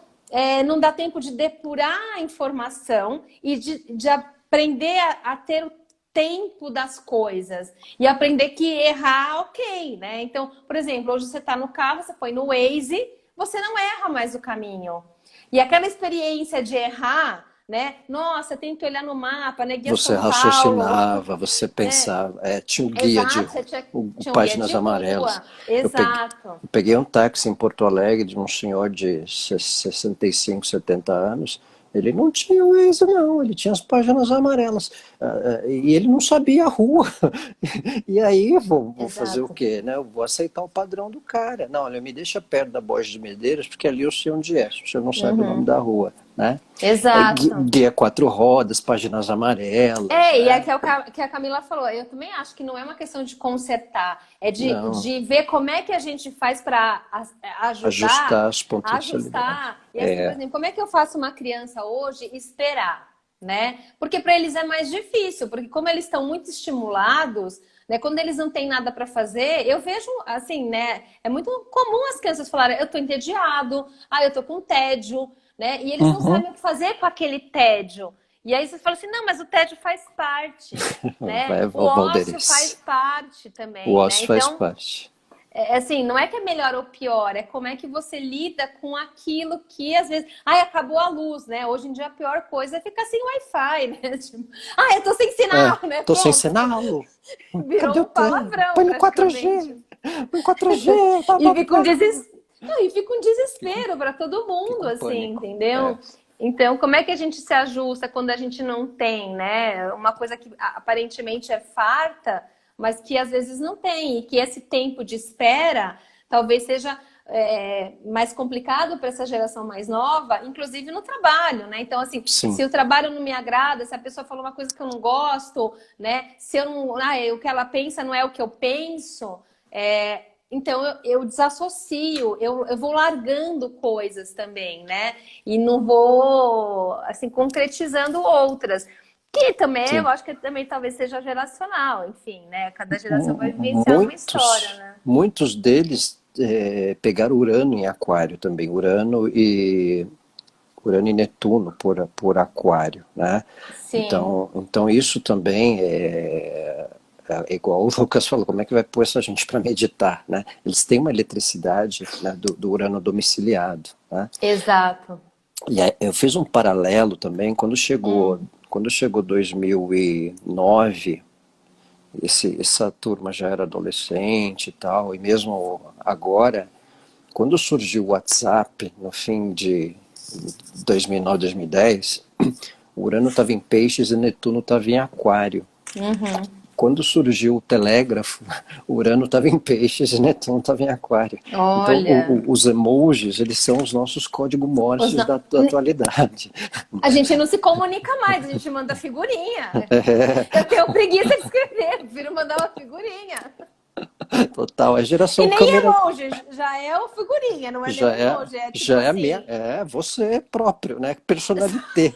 Speaker 2: não dá tempo de depurar a informação e de aprender a ter o tempo das coisas e aprender que errar, ok, né? Então, por exemplo, hoje você está no carro, você põe no Waze, você não erra mais o caminho. E aquela experiência de errar, né? Nossa, tem que olhar no mapa, né? Guia
Speaker 1: você
Speaker 2: São Paulo.
Speaker 1: Raciocinava, você pensava, tinha um guia de páginas amarelas.
Speaker 2: Exato.
Speaker 1: Eu peguei um táxi em Porto Alegre de um senhor de 65, 70 anos. Ele não tinha o Waze, não, ele tinha as páginas amarelas. E ele não sabia a rua. E aí eu vou fazer o quê? Né? Eu vou aceitar o padrão do cara. Não, olha, me deixa perto da Borges de Medeiros, porque ali eu sei onde é. Se você não sabe o nome da rua. Né?
Speaker 2: Exato.
Speaker 1: Guia 4 rodas, páginas amarelas.
Speaker 2: E é que a Camila falou. Eu também acho que não é uma questão de consertar, é de ver como é que a gente faz para
Speaker 1: ajustar as potencialidades.
Speaker 2: E assim, por exemplo, como é que eu faço uma criança hoje esperar, né? Porque para eles é mais difícil, porque como eles estão muito estimulados, né, quando eles não têm nada para fazer, eu vejo assim, né? É muito comum as crianças falarem, eu tô entediado, eu tô com tédio. Né? E eles não sabem o que fazer com aquele tédio. E aí você fala assim, não, mas o tédio faz parte. Né? O ócio faz parte também.
Speaker 1: O ócio faz parte.
Speaker 2: assim, não é que é melhor ou pior, é como é que você lida com aquilo que às vezes. Ai, acabou a luz, né? Hoje em dia a pior coisa é ficar sem Wi-Fi, né? Tipo, eu tô sem sinal, né?
Speaker 1: Tô sem
Speaker 2: Pronto.
Speaker 1: sinal.
Speaker 2: Virou
Speaker 1: Cadê o
Speaker 2: um palavrão,
Speaker 1: Põe no
Speaker 2: praticamente.
Speaker 1: 4G. Põe 4G. Tá,
Speaker 2: E
Speaker 1: tá,
Speaker 2: fica um
Speaker 1: tá.
Speaker 2: Não, e fica um desespero para todo
Speaker 1: Fica
Speaker 2: mundo,
Speaker 1: um
Speaker 2: assim,
Speaker 1: pânico.
Speaker 2: entendeu? Então, como é que a gente se ajusta quando a gente não tem, né? Uma coisa que aparentemente é farta, mas que às vezes não tem. E que esse tempo de espera talvez seja mais complicado para essa geração mais nova, inclusive no trabalho, né? Então, assim,
Speaker 1: Sim.
Speaker 2: se o trabalho não me agrada, se a pessoa falou uma coisa que eu não gosto, né? Se eu não. O que ela pensa não é o que eu penso. Então eu desassocio, eu vou largando coisas também, né? E não vou, assim, concretizando outras. Que também, eu
Speaker 1: Sim.
Speaker 2: acho que também talvez seja geracional, enfim, né? Cada geração vai vivenciar uma história, né?
Speaker 1: Muitos deles pegaram Urano em Aquário também. Urano e Netuno por Aquário, né?
Speaker 2: Sim.
Speaker 1: Então isso também é igual o Lucas falou, como é que vai pôr essa gente para meditar, né? Eles têm uma eletricidade, né, do Urano domiciliado, né?
Speaker 2: Exato.
Speaker 1: E aí, eu fiz um paralelo também quando chegou 2009, essa turma já era adolescente e tal, e mesmo agora, quando surgiu o WhatsApp no fim de 2009, 2010, o Urano estava em Peixes e Netuno estava em Aquário. Quando surgiu o telégrafo, o Urano estava em Peixes e Netuno estava em Aquário. Então,
Speaker 2: Olha,
Speaker 1: os emojis, eles são os nossos códigos
Speaker 2: os
Speaker 1: morses
Speaker 2: no-
Speaker 1: da atualidade.
Speaker 2: a gente não se comunica mais, a gente manda figurinha. Eu tenho preguiça de escrever, eu prefiro mandar uma figurinha.
Speaker 1: Total, a
Speaker 2: E
Speaker 1: geração
Speaker 2: nem
Speaker 1: câmera
Speaker 2: emoji, já é o figurinha, não é nem
Speaker 1: já
Speaker 2: um
Speaker 1: é,
Speaker 2: emoji, é tipo
Speaker 1: já é a minha,
Speaker 2: assim.
Speaker 1: você próprio, né? Personalité.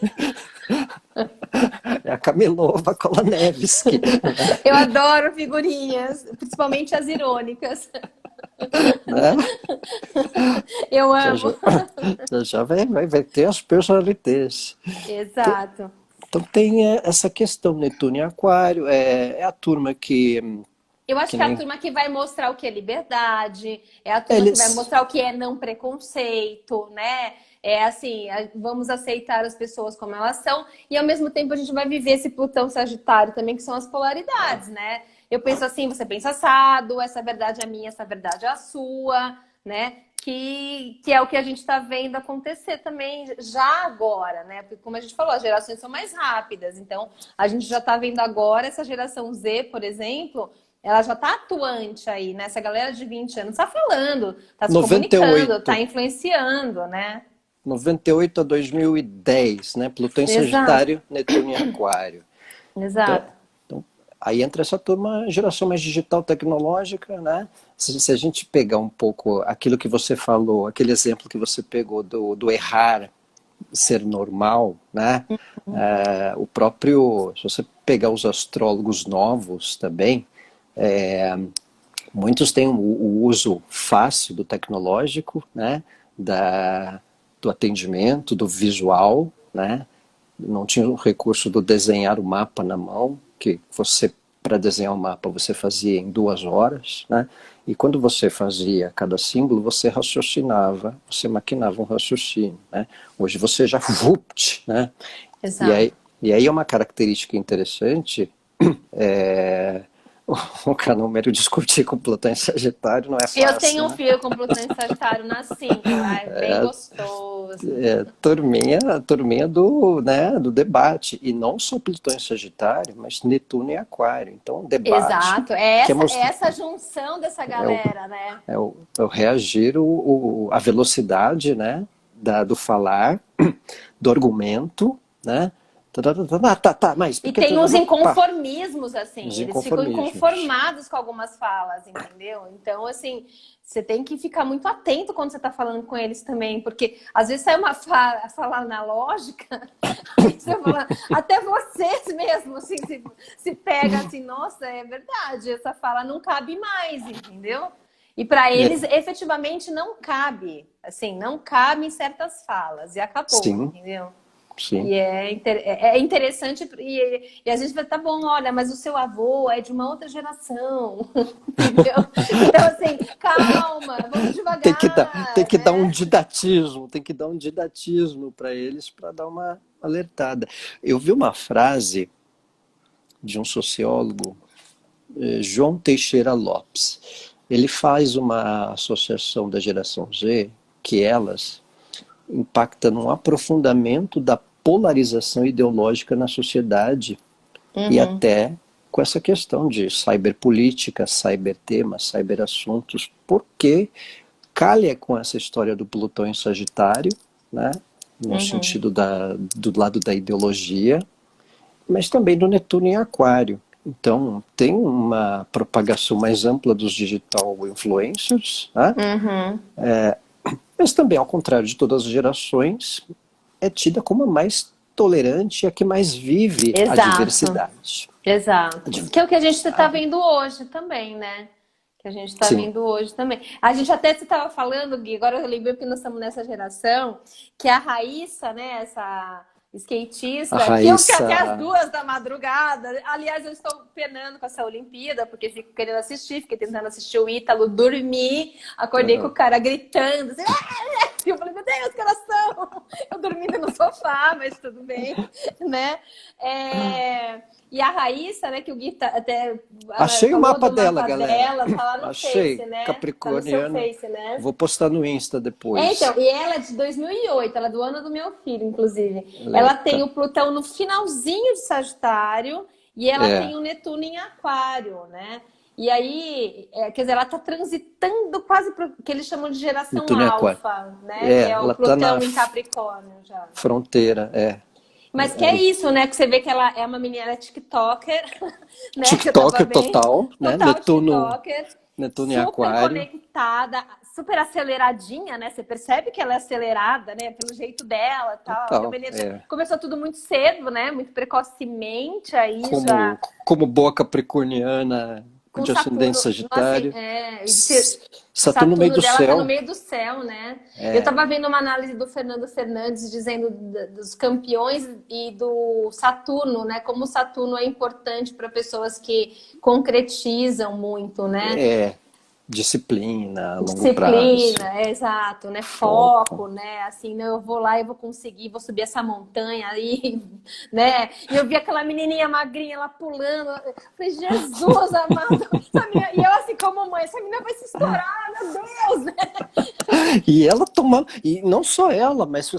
Speaker 1: É a Camilova Kolanevski.
Speaker 2: Eu adoro figurinhas, principalmente as irônicas.
Speaker 1: Né?
Speaker 2: Eu
Speaker 1: Já,
Speaker 2: amo.
Speaker 1: já vai ter as personalités.
Speaker 2: Exato.
Speaker 1: Então tem essa questão, Netuno e Aquário, é a turma
Speaker 2: Eu acho
Speaker 1: que
Speaker 2: que é a
Speaker 1: nem
Speaker 2: turma que vai mostrar o que é liberdade, é a turma que vai
Speaker 1: eles.
Speaker 2: mostrar o que é não preconceito, né? É assim, vamos aceitar as pessoas como elas são, e ao mesmo tempo a gente vai viver esse Plutão Sagitário também, que são as polaridades, né? Eu penso assim, você pensa assado, essa verdade é minha, essa verdade é a sua, né? Que é o que a gente está vendo acontecer também já agora, né? Porque, como a gente falou, as gerações são mais rápidas, então a gente já está vendo agora essa geração Z, por exemplo. Ela já está atuante aí, né? Essa galera de 20 anos está falando, está se comunicando,
Speaker 1: 98,
Speaker 2: está influenciando, né?
Speaker 1: 98 a 2010, né? Plutão em
Speaker 2: Exato,
Speaker 1: Sagitário, Netuno em Aquário. Então,
Speaker 2: exato.
Speaker 1: então aí entra essa turma, geração mais digital tecnológica, né? Se a gente pegar um pouco aquilo que você falou, aquele exemplo que você pegou do errar ser normal, né? O próprio, se você pegar os astrólogos novos também, muitos têm o uso fácil do tecnológico, né? Do atendimento, do visual, né? Não tinha o recurso do desenhar o mapa na mão, que você, para desenhar o mapa, você fazia em 2 horas, né? E quando você fazia cada símbolo, você raciocinava, você maquinava um raciocínio, né? Hoje você já vupt, né? E
Speaker 2: Exato.
Speaker 1: aí, e aí é uma característica interessante, o Canômero discutir com Plutão em Sagitário não é
Speaker 2: Eu
Speaker 1: fácil,
Speaker 2: tenho um
Speaker 1: né?
Speaker 2: filho com Plutão em Sagitário na 5, é bem gostoso.
Speaker 1: Turminha do debate. E não só Plutão em Sagitário, mas Netuno em Aquário. Então, debate,
Speaker 2: Exato, é
Speaker 1: que é,
Speaker 2: essa junção dessa
Speaker 1: é o,
Speaker 2: galera, né?
Speaker 1: é o reagir, a velocidade, né, do falar, do argumento, né? Tá, mas
Speaker 2: E
Speaker 1: porque
Speaker 2: tem uns
Speaker 1: pá,
Speaker 2: inconformismos, assim,
Speaker 1: os
Speaker 2: eles ficam
Speaker 1: inconformismos.
Speaker 2: inconformados com algumas falas, entendeu? Então, assim, você tem que ficar muito atento quando você tá falando com eles também, porque às vezes sai uma fala analógica, e você fala, até vocês mesmos, assim, se pega assim, nossa, é verdade, essa fala não cabe mais, entendeu? E para eles, efetivamente, não cabe, assim, não cabe em certas falas, e acabou,
Speaker 1: Sim,
Speaker 2: entendeu?
Speaker 1: sim.
Speaker 2: E é interessante, e às vezes vai, tá bom, olha, mas o seu avô é de uma outra geração, entendeu? Então, assim, calma, vamos
Speaker 1: Tem que dar
Speaker 2: né?
Speaker 1: um didatismo, tem que dar um didatismo para eles para dar uma alertada. Eu vi uma frase de um sociólogo, João Teixeira Lopes. Ele faz uma associação da geração Z, que elas impactam num aprofundamento da polarização ideológica na sociedade e até com essa questão de cyberpolítica, cybertemas, cyberassuntos, porque calha com essa história do Plutão em Sagitário, né? No sentido do lado da ideologia, mas também do Netuno em Aquário. Então, tem uma propagação mais ampla dos digital influencers, né? Mas também, ao contrário de todas as gerações, é tida como a mais tolerante e a que mais vive a diversidade.
Speaker 2: Exato. Que é o que a gente está vendo hoje também, né? Que a gente está vendo hoje também. A gente até estava falando, Gui, agora eu lembrei porque nós estamos nessa geração, que a Raíssa, né, essa skatista, que eu fiquei até as 2 da madrugada. Aliás, eu estou penando com essa Olimpíada, porque fico querendo assistir, fiquei tentando assistir o Ítalo, dormi, acordei com o cara gritando, assim, eu falei, meu Deus, que oração! Eu dormindo no sofá, mas tudo bem, né? E a Raíssa, né, que o Gui até...
Speaker 1: Achei o mapa dela, galera.
Speaker 2: Tá lá no
Speaker 1: Achei,
Speaker 2: Face, né?
Speaker 1: capricorniana.
Speaker 2: Tá no seu Face, né?
Speaker 1: Vou postar no Insta depois.
Speaker 2: Então, e ela é de 2008, ela é do ano do meu filho, inclusive. Ela tem o Plutão no finalzinho de Sagitário e ela tem o Netuno em Aquário, né? E aí, quer dizer, ela está transitando quase para o que eles chamam de geração alfa, né? Que é o Plutão em Capricórnio já.
Speaker 1: Fronteira,
Speaker 2: Mas que é isso, né? Que você vê que ela é uma menina TikToker, né?
Speaker 1: TikToker total, né? Netuno em
Speaker 2: super
Speaker 1: Aquário.
Speaker 2: Conectada, super aceleradinha, né? Você percebe que ela é acelerada, né? Pelo jeito dela e tal.
Speaker 1: Total,
Speaker 2: começou tudo muito cedo, né? Muito precocemente aí
Speaker 1: como boa capricorniana
Speaker 2: com
Speaker 1: de ascendente Sagitário.
Speaker 2: Saturno
Speaker 1: no meio do céu.
Speaker 2: Tá no meio do céu, né? Eu estava vendo uma análise do Fernando Fernandes dizendo dos campeões e do Saturno, né? Como o Saturno é importante para pessoas que concretizam muito, né?
Speaker 1: Disciplina, longo prazo.
Speaker 2: Exato, né? Foco, né? Assim, né? Eu vou lá, eu vou conseguir, vou subir essa montanha aí, né? E eu vi aquela menininha magrinha lá pulando. Eu falei, Jesus amado! E eu assim, como mãe, essa menina vai se estourar, meu Deus! Né?
Speaker 1: E ela tomando... E não só ela, mas se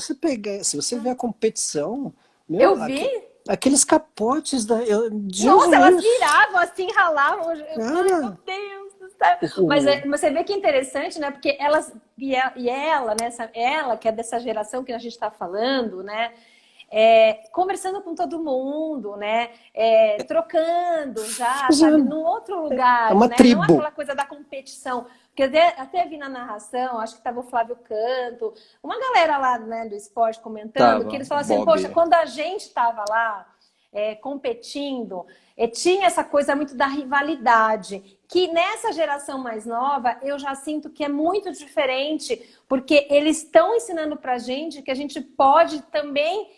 Speaker 1: você ver a competição...
Speaker 2: Eu vi?
Speaker 1: Aqueles capotes da...
Speaker 2: Nossa, elas viravam assim, ralavam. Meu Deus! Mas você vê que é interessante, né? Porque elas e ela, né? Ela que é dessa geração que a gente está falando, né? Conversando com todo mundo, né? Trocando já, sabe? Num outro lugar,
Speaker 1: uma
Speaker 2: né?
Speaker 1: tribo.
Speaker 2: Não aquela coisa da competição. Porque até vi na narração, acho que estava o Flávio Canto, uma galera lá, né, do esporte comentando, que eles falaram assim, poxa, quando a gente estava lá competindo, tinha essa coisa muito da rivalidade, que nessa geração mais nova eu já sinto que é muito diferente, porque eles estão ensinando pra gente que a gente pode também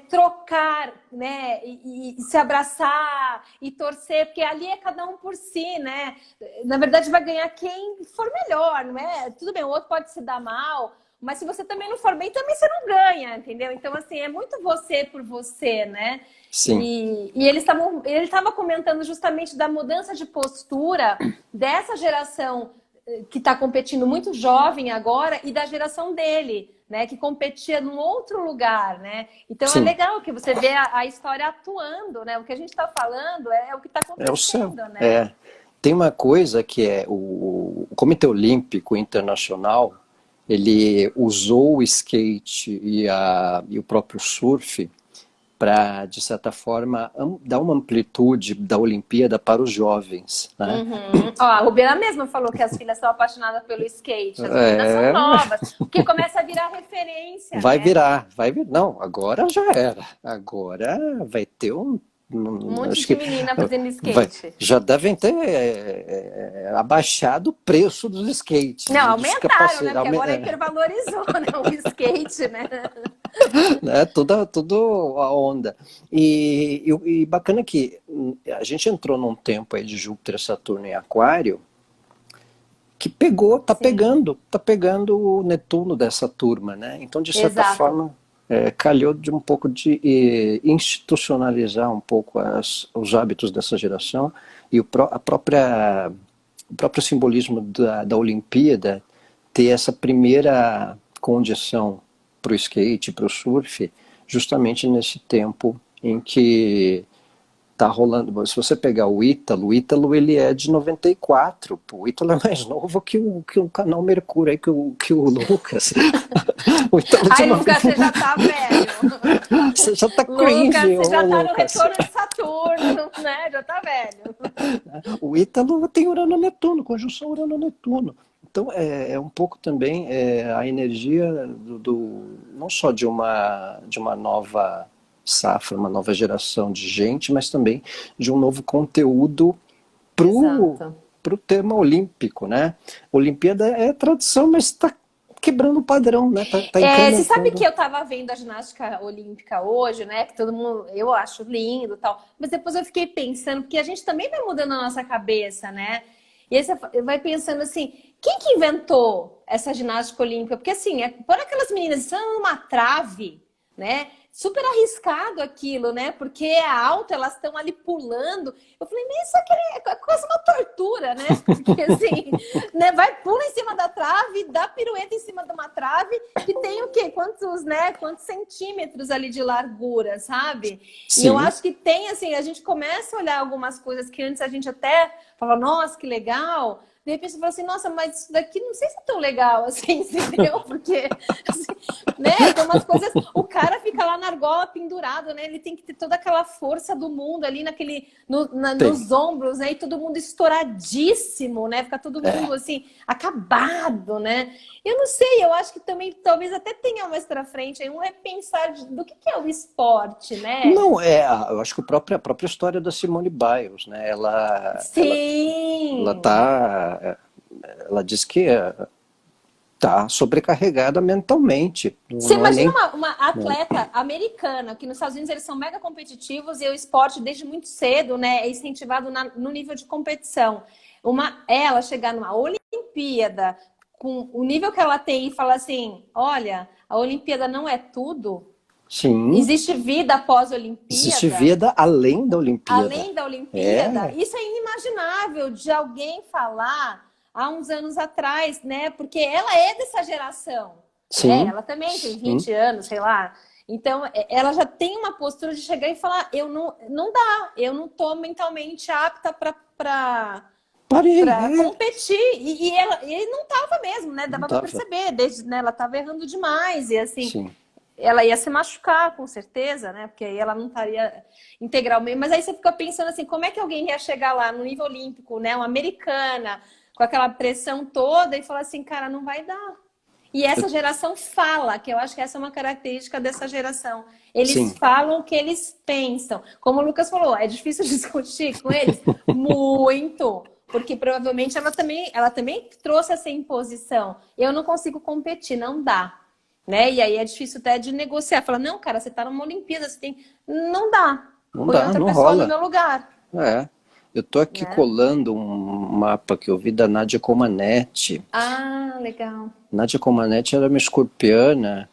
Speaker 2: trocar, né, e se abraçar e torcer, porque ali é cada um por si, né? Na verdade vai ganhar quem for melhor, não é? Tudo bem, o outro pode se dar mal, mas se você também não for bem, também você não ganha, entendeu? Então, assim, é muito você por você, né?
Speaker 1: Sim.
Speaker 2: E ele estava comentando justamente da mudança de postura dessa geração que está competindo muito jovem agora e da geração dele, né? Que competia num outro lugar, né? Então
Speaker 1: Sim.
Speaker 2: É legal que você vê a história atuando, né? O que a gente está falando é o que está acontecendo, né?
Speaker 1: Tem uma coisa que é o Comitê Olímpico Internacional, ele usou o skate e o próprio surf para, de certa forma, dar uma amplitude da Olimpíada para os jovens, né?
Speaker 2: A Rubiana mesma falou que as filhas são apaixonadas pelo skate. As meninas são novas, porque começa a virar referência.
Speaker 1: Vai
Speaker 2: né?
Speaker 1: virar. Não, agora já era. Agora vai ter um
Speaker 2: monte de menina fazendo skate.
Speaker 1: Já devem ter abaixado o preço dos skates.
Speaker 2: Não, aumentaram, né? Porque agora hipervalorizou, né? O skate, né?
Speaker 1: Toda a onda. E bacana que a gente entrou num tempo aí de Júpiter, Saturno e Aquário, que pegou,
Speaker 2: sim,
Speaker 1: tá pegando o Netuno dessa turma, né? Então, de certa
Speaker 2: exato.
Speaker 1: forma, calhou de um pouco de institucionalizar um pouco os hábitos dessa geração e o próprio simbolismo da Olimpíada ter essa primeira condição para o skate, para o surf, justamente nesse tempo em que tá rolando. Se você pegar o Ítalo ele é de 94. Pô, o Ítalo é mais novo que o canal Mercúrio aí, que o Lucas. O Ítalo é de
Speaker 2: Ai, Lucas,
Speaker 1: 90.
Speaker 2: você já tá velho.
Speaker 1: Você já tá
Speaker 2: Lucas,
Speaker 1: cringe,
Speaker 2: você
Speaker 1: ô
Speaker 2: já tá no
Speaker 1: Lucas.
Speaker 2: retorno de Saturno, né? Já tá velho.
Speaker 1: O Ítalo tem Urano-Netuno, conjunção Urano-Netuno. Então é um pouco também a energia não só de uma nova safra, uma nova geração de gente, mas também de um novo conteúdo pro,
Speaker 2: Exato.
Speaker 1: pro tema olímpico, né? Olimpíada é tradição, mas está quebrando o padrão, né? Tá
Speaker 2: É, você sabe que
Speaker 1: incrementando.
Speaker 2: eu tava vendo a ginástica olímpica hoje, né? Que todo mundo, eu acho lindo e tal. Mas depois eu fiquei pensando, porque a gente também vai mudando a nossa cabeça, né? E aí você vai pensando assim, quem que inventou essa ginástica olímpica? Porque assim, por aquelas meninas estão numa trave, né? Super arriscado aquilo, né? Porque é alto, elas estão ali pulando. Eu falei, nem isso aqui é quase uma tortura, né? Porque assim, né? Vai, pula em cima da trave, dá pirueta em cima de uma trave que tem o quê? Quantos, né? Quantos centímetros ali de largura, sabe? E eu
Speaker 1: Sim,
Speaker 2: acho que tem, assim, a gente começa a olhar algumas coisas que antes a gente até falava, nossa, que legal. De repente você fala assim, nossa, mas isso daqui não sei se é tão legal assim, entendeu? Porque, assim, né, tem umas coisas. O cara fica lá na argola pendurado, né? Ele tem que ter toda aquela força do mundo ali
Speaker 1: tem.
Speaker 2: nos ombros, né? E todo mundo estouradíssimo, né? Fica todo mundo assim, acabado, né? Eu não sei, eu acho que também talvez até tenha mais pra frente aí um repensar do que é o esporte, né?
Speaker 1: Não, eu acho que a própria história da Simone Biles, né? Ela
Speaker 2: Sim!
Speaker 1: tá, ela diz que tá sobrecarregada mentalmente.
Speaker 2: Você
Speaker 1: Não é
Speaker 2: imagina
Speaker 1: nem.
Speaker 2: uma atleta americana, que nos Estados Unidos eles são mega competitivos e o esporte desde muito cedo, né, é incentivado no nível de competição. Ela chegar numa Olimpíada com o nível que ela tem e falar assim, olha, a Olimpíada não é tudo,
Speaker 1: Sim,
Speaker 2: existe vida após a
Speaker 1: existe
Speaker 2: Olimpíada,
Speaker 1: vida além da Olimpíada.
Speaker 2: além da Olimpíada,
Speaker 1: É,
Speaker 2: isso é inimaginável de alguém falar há uns anos atrás, né? Porque ela é dessa geração, né?
Speaker 1: sim,
Speaker 2: Ela também tem
Speaker 1: sim.
Speaker 2: 20 anos, sei lá. Então, ela já tem uma postura de chegar e falar: eu não dá, eu não estou mentalmente apta
Speaker 1: Parei,
Speaker 2: para competir. E não estava mesmo, né?
Speaker 1: não
Speaker 2: Dava para
Speaker 1: tava.
Speaker 2: perceber, desde, né, ela estava errando demais. E assim,
Speaker 1: Sim,
Speaker 2: ela ia se machucar, com certeza, né? Porque aí ela não estaria integralmente. Mas aí você fica pensando assim, como é que alguém ia chegar lá no nível olímpico, né? Uma americana, com aquela pressão toda e falar assim, cara, não vai dar. E essa geração fala, que eu acho que essa é uma característica dessa geração. Eles
Speaker 1: sim.
Speaker 2: falam o que eles pensam. Como o Lucas falou, é difícil discutir com eles? Muito. Porque provavelmente ela também trouxe essa imposição. Eu não consigo competir, não dá. Né? E aí é difícil até de negociar. Fala, não, cara, você tá numa Olimpíada, você tem. Não dá.
Speaker 1: Não
Speaker 2: Põe
Speaker 1: dá,
Speaker 2: outra
Speaker 1: não
Speaker 2: pessoa no
Speaker 1: rola.
Speaker 2: meu lugar.
Speaker 1: É. Eu tô aqui
Speaker 2: Né?
Speaker 1: colando um mapa que eu vi da Nadia Comaneci.
Speaker 2: Ah, legal.
Speaker 1: Nádia Comaneci era uma escorpiana,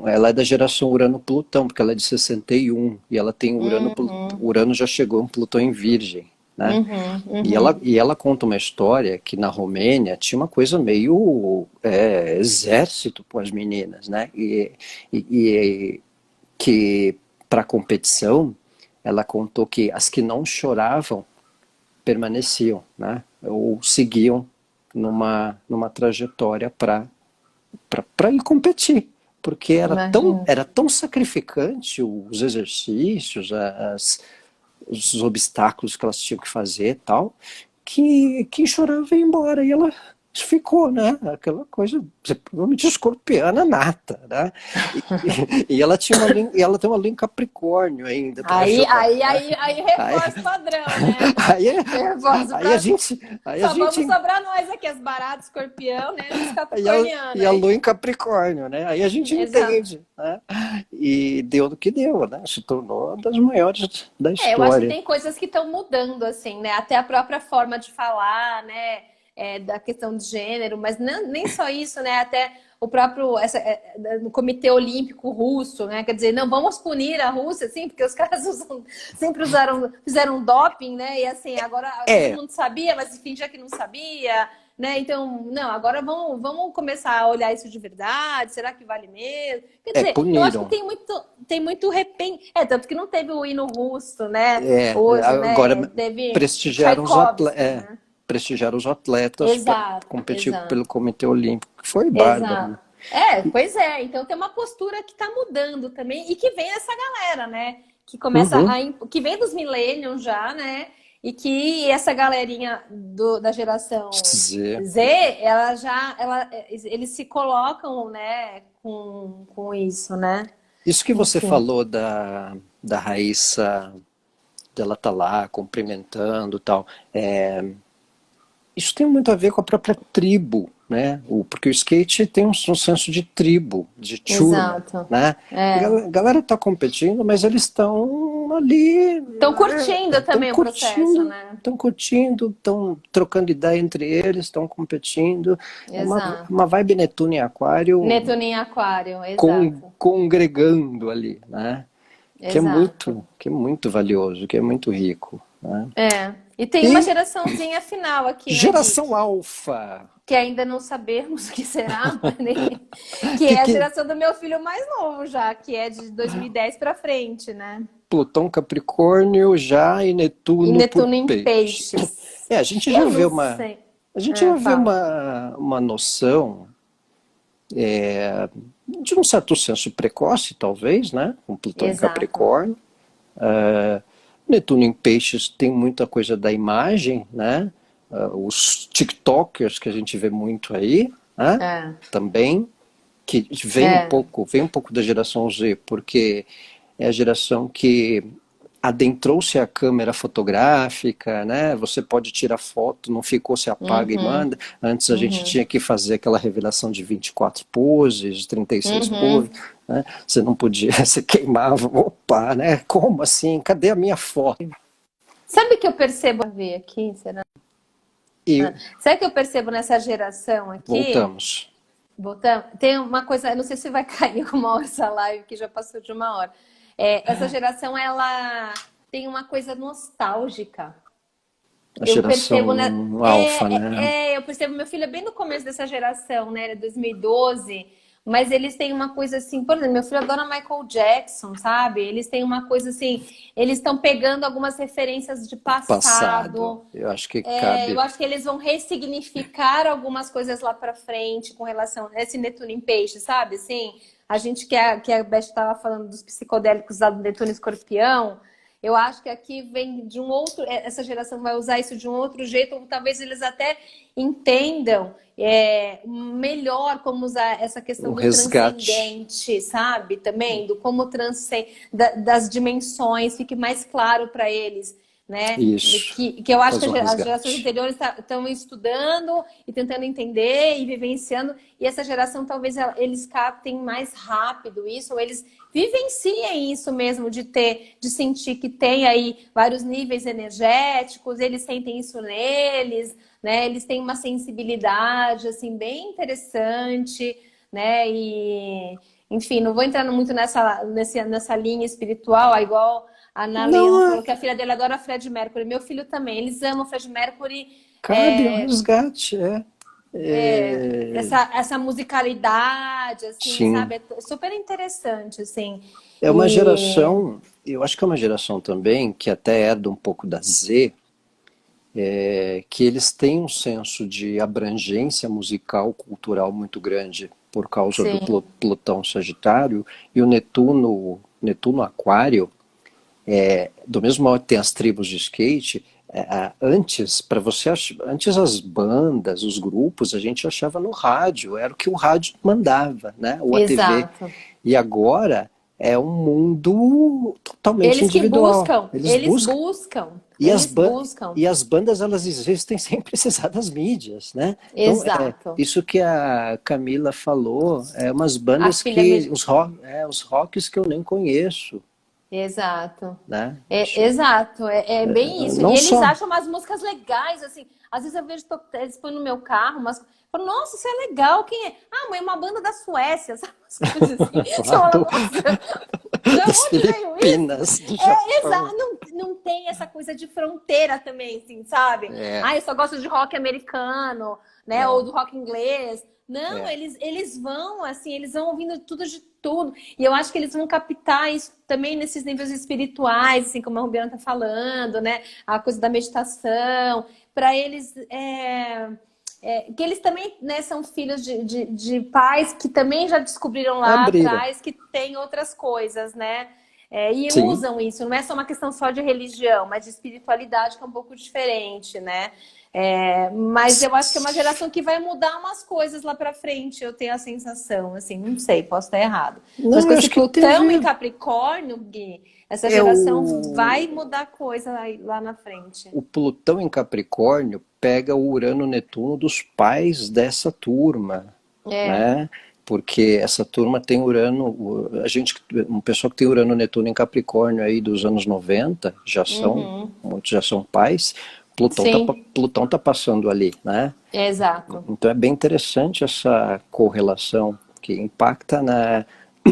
Speaker 1: ela é da geração Urano-Plutão, porque ela é de 61, e ela tem
Speaker 2: Uhum,
Speaker 1: Urano já chegou em Plutão em Virgem, né?
Speaker 2: uhum, uhum.
Speaker 1: E ela conta uma história que na Romênia tinha uma coisa meio exército com as meninas, né? E que para competição, ela contou que as que não choravam permaneciam, né? Ou seguiam numa trajetória para ir competir, porque
Speaker 2: Imagina.
Speaker 1: era tão sacrificante os exercícios, os obstáculos que elas tinham que fazer e tal, que quem chorava ia embora e ela ficou, né? Aquela coisa, provavelmente escorpiana nata, né? E ela tinha e ela tem uma lua em Capricórnio ainda para ajudar, né?
Speaker 2: Aí
Speaker 1: Aí,
Speaker 2: reforça o padrão, né?
Speaker 1: aí,
Speaker 2: Reforça o
Speaker 1: aí a
Speaker 2: padrão.
Speaker 1: gente, aí a
Speaker 2: Só vamos
Speaker 1: gente
Speaker 2: sobrar nós aqui, as baratas, escorpião, né? Os
Speaker 1: e
Speaker 2: capricornianos
Speaker 1: a
Speaker 2: aí.
Speaker 1: lua em Capricórnio, né? Aí a gente
Speaker 2: Exato.
Speaker 1: entende, né? E deu no que deu, né? Se tornou uma das maiores da
Speaker 2: É, eu acho que
Speaker 1: história.
Speaker 2: tem coisas que estão mudando, assim, né? Até a própria forma de falar, né? da questão de gênero, mas nem só isso, né? Até o próprio no Comitê Olímpico Russo, né? Quer dizer, não vamos punir a Rússia, assim, porque os caras sempre fizeram doping, né? E assim, agora todo mundo sabia, mas fingia que não sabia, né? Então, não, agora vamos começar a olhar isso de verdade. Será que vale mesmo? Quer dizer, eu acho
Speaker 1: Puniram.
Speaker 2: que tem muito tanto que não teve o hino russo, né? Hoje,
Speaker 1: Agora
Speaker 2: né? Teve
Speaker 1: prestigiaram
Speaker 2: Tchaikovsky, né?
Speaker 1: prestigiaram os atletas para
Speaker 2: Exato,
Speaker 1: competir
Speaker 2: exato.
Speaker 1: pelo Comitê Olímpico, que foi bárbaro, né?
Speaker 2: Exato. Pois é. Então tem uma postura que está mudando também e que vem essa galera, né? Que começa
Speaker 1: Uhum.
Speaker 2: que vem dos millennials já, né? E que essa galerinha da geração
Speaker 1: Z.
Speaker 2: Z, eles se colocam, né? Com isso, né?
Speaker 1: Isso que você
Speaker 2: Enfim.
Speaker 1: falou da Raíssa, dela tá lá cumprimentando e tal, isso tem muito a ver com a própria tribo, né? Porque o skate tem um senso de tribo, de turma,
Speaker 2: Exato.
Speaker 1: né? A galera tá competindo, mas eles estão ali...
Speaker 2: Estão curtindo também o processo, né?
Speaker 1: Estão curtindo, estão trocando ideia entre eles, estão competindo. É
Speaker 2: Exato.
Speaker 1: uma vibe Netuno e Aquário
Speaker 2: Netuno em Aquário, exato.
Speaker 1: congregando ali, né?
Speaker 2: Exato.
Speaker 1: Que é muito valioso, que é muito rico, né?
Speaker 2: E tem uma geraçãozinha final aqui, né, Gui?
Speaker 1: Geração Alfa.
Speaker 2: Que ainda não sabemos o que será, né? Que é a geração do meu filho mais novo já, que é de 2010 para frente, né?
Speaker 1: Plutão Capricórnio já e Netuno,
Speaker 2: E Netuno
Speaker 1: por
Speaker 2: em
Speaker 1: peixes.
Speaker 2: peixes.
Speaker 1: A gente já vê
Speaker 2: Fala.
Speaker 1: uma noção de um certo senso precoce, talvez, né? Com Plutão em
Speaker 2: Exato.
Speaker 1: Capricórnio. Netuno em peixes tem muita coisa da imagem, né? Os TikTokers que a gente vê muito aí, né? Também, que vem um pouco da geração Z, porque é a geração que adentrou-se a câmera fotográfica, né? Você pode tirar foto, não ficou, se apaga e manda. Antes a gente tinha que fazer aquela revelação de 24 poses, 36 poses, né? Você não podia, você queimava, opa, né? Como assim? Cadê a minha foto?
Speaker 2: Sabe o que eu percebo a ver aqui, será? Sabe o que eu percebo nessa geração aqui?
Speaker 1: Voltamos.
Speaker 2: Tem uma coisa, eu não sei se vai cair uma hora essa live, que já passou de uma hora. Essa geração, ela tem uma coisa nostálgica.
Speaker 1: A geração alfa, né?
Speaker 2: Eu percebo, meu filho é bem no começo dessa geração, né? 2012, mas eles têm uma coisa assim, por exemplo, meu filho adora Michael Jackson, sabe? Eles têm uma coisa assim, eles estão pegando algumas referências de passado.
Speaker 1: Eu acho que cabe.
Speaker 2: Eu acho que eles vão ressignificar algumas coisas lá pra frente com relação a esse Netuno em peixe, sabe? Assim, a gente que a Beth estava falando dos psicodélicos lá do Netuno Escorpião, eu acho que aqui vem de um outro... Essa geração vai usar isso de um outro jeito, ou talvez eles até entendam melhor como usar essa questão do transcendente, sabe? Também, do como das dimensões, fique mais claro para eles. Né?
Speaker 1: Isso.
Speaker 2: Que eu acho que as gerações anteriores estão estudando e tentando entender e vivenciando, e essa geração talvez eles captem mais rápido isso, ou eles vivenciem isso mesmo, de sentir que tem aí vários níveis energéticos, eles sentem isso neles, né? Eles têm uma sensibilidade assim bem interessante, né? E enfim, não vou entrar muito nessa linha espiritual, igual a Ana Leão falou que a filha dele adora Fred Mercury. Meu filho também. Eles amam Fred Mercury.
Speaker 1: Cabe um resgate,
Speaker 2: Essa musicalidade, assim,
Speaker 1: sim,
Speaker 2: sabe? É super interessante, assim.
Speaker 1: É uma geração, eu acho que é uma geração também, que até herda um pouco da Z, que eles têm um senso de abrangência musical, cultural muito grande por causa do Plutão Sagitário, e o Netuno Aquário, do mesmo modo que tem as tribos de skate, antes as bandas, os grupos, a gente achava no rádio, era o que o rádio mandava, né? Ou a TV. E agora é um mundo totalmente individual.
Speaker 2: Eles buscam.
Speaker 1: E as bandas, elas existem sem precisar das mídias, né?
Speaker 2: Exato.
Speaker 1: Então, isso que a Camila falou, umas bandas que... Os rocks que eu nem conheço.
Speaker 2: Exato.
Speaker 1: né?
Speaker 2: Exato, é bem isso.
Speaker 1: Não
Speaker 2: E eles
Speaker 1: só.
Speaker 2: acham umas músicas legais, assim. Às vezes eu vejo, eles põem no meu carro, mas falo, nossa, isso é legal. Quem é? Ah, mãe, é uma banda da Suécia, sabe? Umas coisas assim. Você
Speaker 1: Lá
Speaker 2: fala, nossa, da
Speaker 1: das
Speaker 2: onde veio isso?
Speaker 1: Filipinas, do
Speaker 2: É, exato.
Speaker 1: Japão.
Speaker 2: Não tem essa coisa de fronteira também, assim, sabe?
Speaker 1: É,
Speaker 2: Ah, eu só gosto de rock americano, né? Ou
Speaker 1: não,
Speaker 2: do rock inglês. Não,
Speaker 1: é.
Speaker 2: eles vão, assim, eles vão ouvindo tudo de tudo. E eu acho que eles vão captar isso também nesses níveis espirituais, assim como a Rubiana está falando, né? A coisa da meditação. Para eles, que eles também, né, são filhos de pais que também já descobriram lá
Speaker 1: Abriram.
Speaker 2: atrás que tem outras coisas, né? E
Speaker 1: Sim.
Speaker 2: usam isso, não é só uma questão só de religião, mas de espiritualidade, que é um pouco diferente, né? Mas eu acho que é uma geração que vai mudar umas coisas lá para frente, eu tenho a sensação, assim, não sei, posso estar errado. Mas
Speaker 1: Não,
Speaker 2: com
Speaker 1: eu
Speaker 2: esse
Speaker 1: acho que
Speaker 2: Plutão em
Speaker 1: teve.
Speaker 2: Capricórnio, Gui, essa
Speaker 1: É
Speaker 2: geração vai mudar coisa lá na frente.
Speaker 1: o Plutão em Capricórnio pega o Urano-Netuno dos pais dessa turma,
Speaker 2: É.
Speaker 1: né? Porque essa turma tem Urano, a gente, um pessoal que tem Urano-Netuno em Capricórnio aí dos anos 90 já são,
Speaker 2: Uhum.
Speaker 1: muitos já são pais.
Speaker 2: Sim,
Speaker 1: Plutão tá passando ali, né?
Speaker 2: exato.
Speaker 1: Então é bem interessante essa correlação que impacta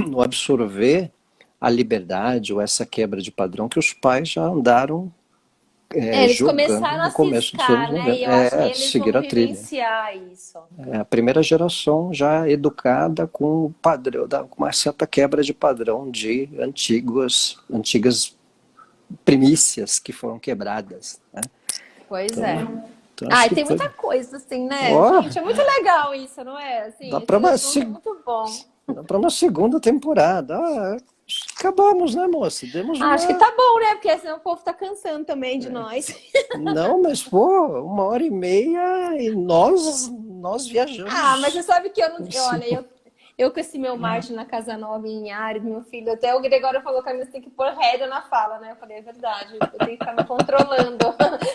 Speaker 1: no absorver a liberdade ou essa quebra de padrão que os pais já andaram
Speaker 2: Eles
Speaker 1: jogando
Speaker 2: começaram
Speaker 1: no
Speaker 2: a
Speaker 1: começo dos anos
Speaker 2: ciscar, né? E
Speaker 1: 90.
Speaker 2: eu acho que eles
Speaker 1: Seguir
Speaker 2: vão
Speaker 1: a trilha.
Speaker 2: vivenciar isso.
Speaker 1: É a primeira geração já educada com o padrão, com uma certa quebra de padrão de antigas primícias que foram quebradas, né?
Speaker 2: Pois
Speaker 1: Então,
Speaker 2: é.
Speaker 1: então
Speaker 2: Ah,
Speaker 1: acho
Speaker 2: e
Speaker 1: que
Speaker 2: tem
Speaker 1: foi.
Speaker 2: muita coisa, assim, né,
Speaker 1: Ó,
Speaker 2: gente? É muito legal isso, não é?
Speaker 1: dá
Speaker 2: Assim,
Speaker 1: para
Speaker 2: esse
Speaker 1: uma,
Speaker 2: assunto é muito bom.
Speaker 1: segunda temporada. Ah, acabamos, né, moça? Demos
Speaker 2: Ah, acho que
Speaker 1: uma.
Speaker 2: tá bom, né? Porque senão o povo tá cansando também de nós.
Speaker 1: Não, mas pô, 1h30 e nós
Speaker 2: Ah, mas
Speaker 1: viajamos.
Speaker 2: você sabe que eu não.
Speaker 1: Assim,
Speaker 2: Olha, eu com esse meu Marte na Casa Nova em Ares, meu filho, até o Gregório falou que você tem que pôr rédea na fala, né? Eu falei, é verdade, eu tenho que ficar me controlando.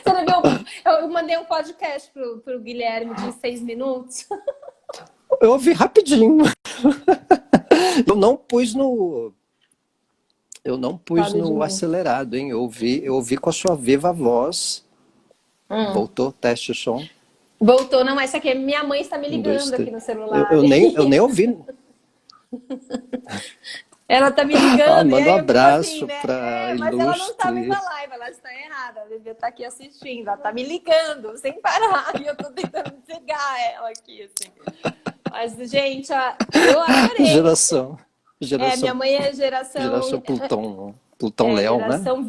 Speaker 2: Você não viu? Eu mandei um podcast pro Guilherme de 6 minutos.
Speaker 1: eu ouvi rapidinho. Eu não pus no. Eu não pus
Speaker 2: Fale de
Speaker 1: no
Speaker 2: mim.
Speaker 1: acelerado, hein? Eu ouvi com a sua viva voz.
Speaker 2: Hum.
Speaker 1: Voltou, teste o som.
Speaker 2: Voltou, não, essa aqui é minha mãe está me
Speaker 1: Um, dois,
Speaker 2: ligando aqui
Speaker 1: três.
Speaker 2: no
Speaker 1: Eu,
Speaker 2: celular.
Speaker 1: eu nem, eu nem ouvi.
Speaker 2: Ela tá me
Speaker 1: Ah,
Speaker 2: ligando, e
Speaker 1: manda um
Speaker 2: aí eu fico assim,
Speaker 1: abraço
Speaker 2: né?
Speaker 1: para
Speaker 2: Mas ela não tá vendo
Speaker 1: Ilustre.
Speaker 2: a live, ela está errada. A Bebê tá aqui assistindo, ela tá me ligando sem parar. E eu tô tentando desligar ela aqui, assim. Mas, gente, eu adorei.
Speaker 1: Geração.
Speaker 2: Minha
Speaker 1: Geração.
Speaker 2: mãe é geração.
Speaker 1: Geração Plutão. Plutão Leão, né?
Speaker 2: Geração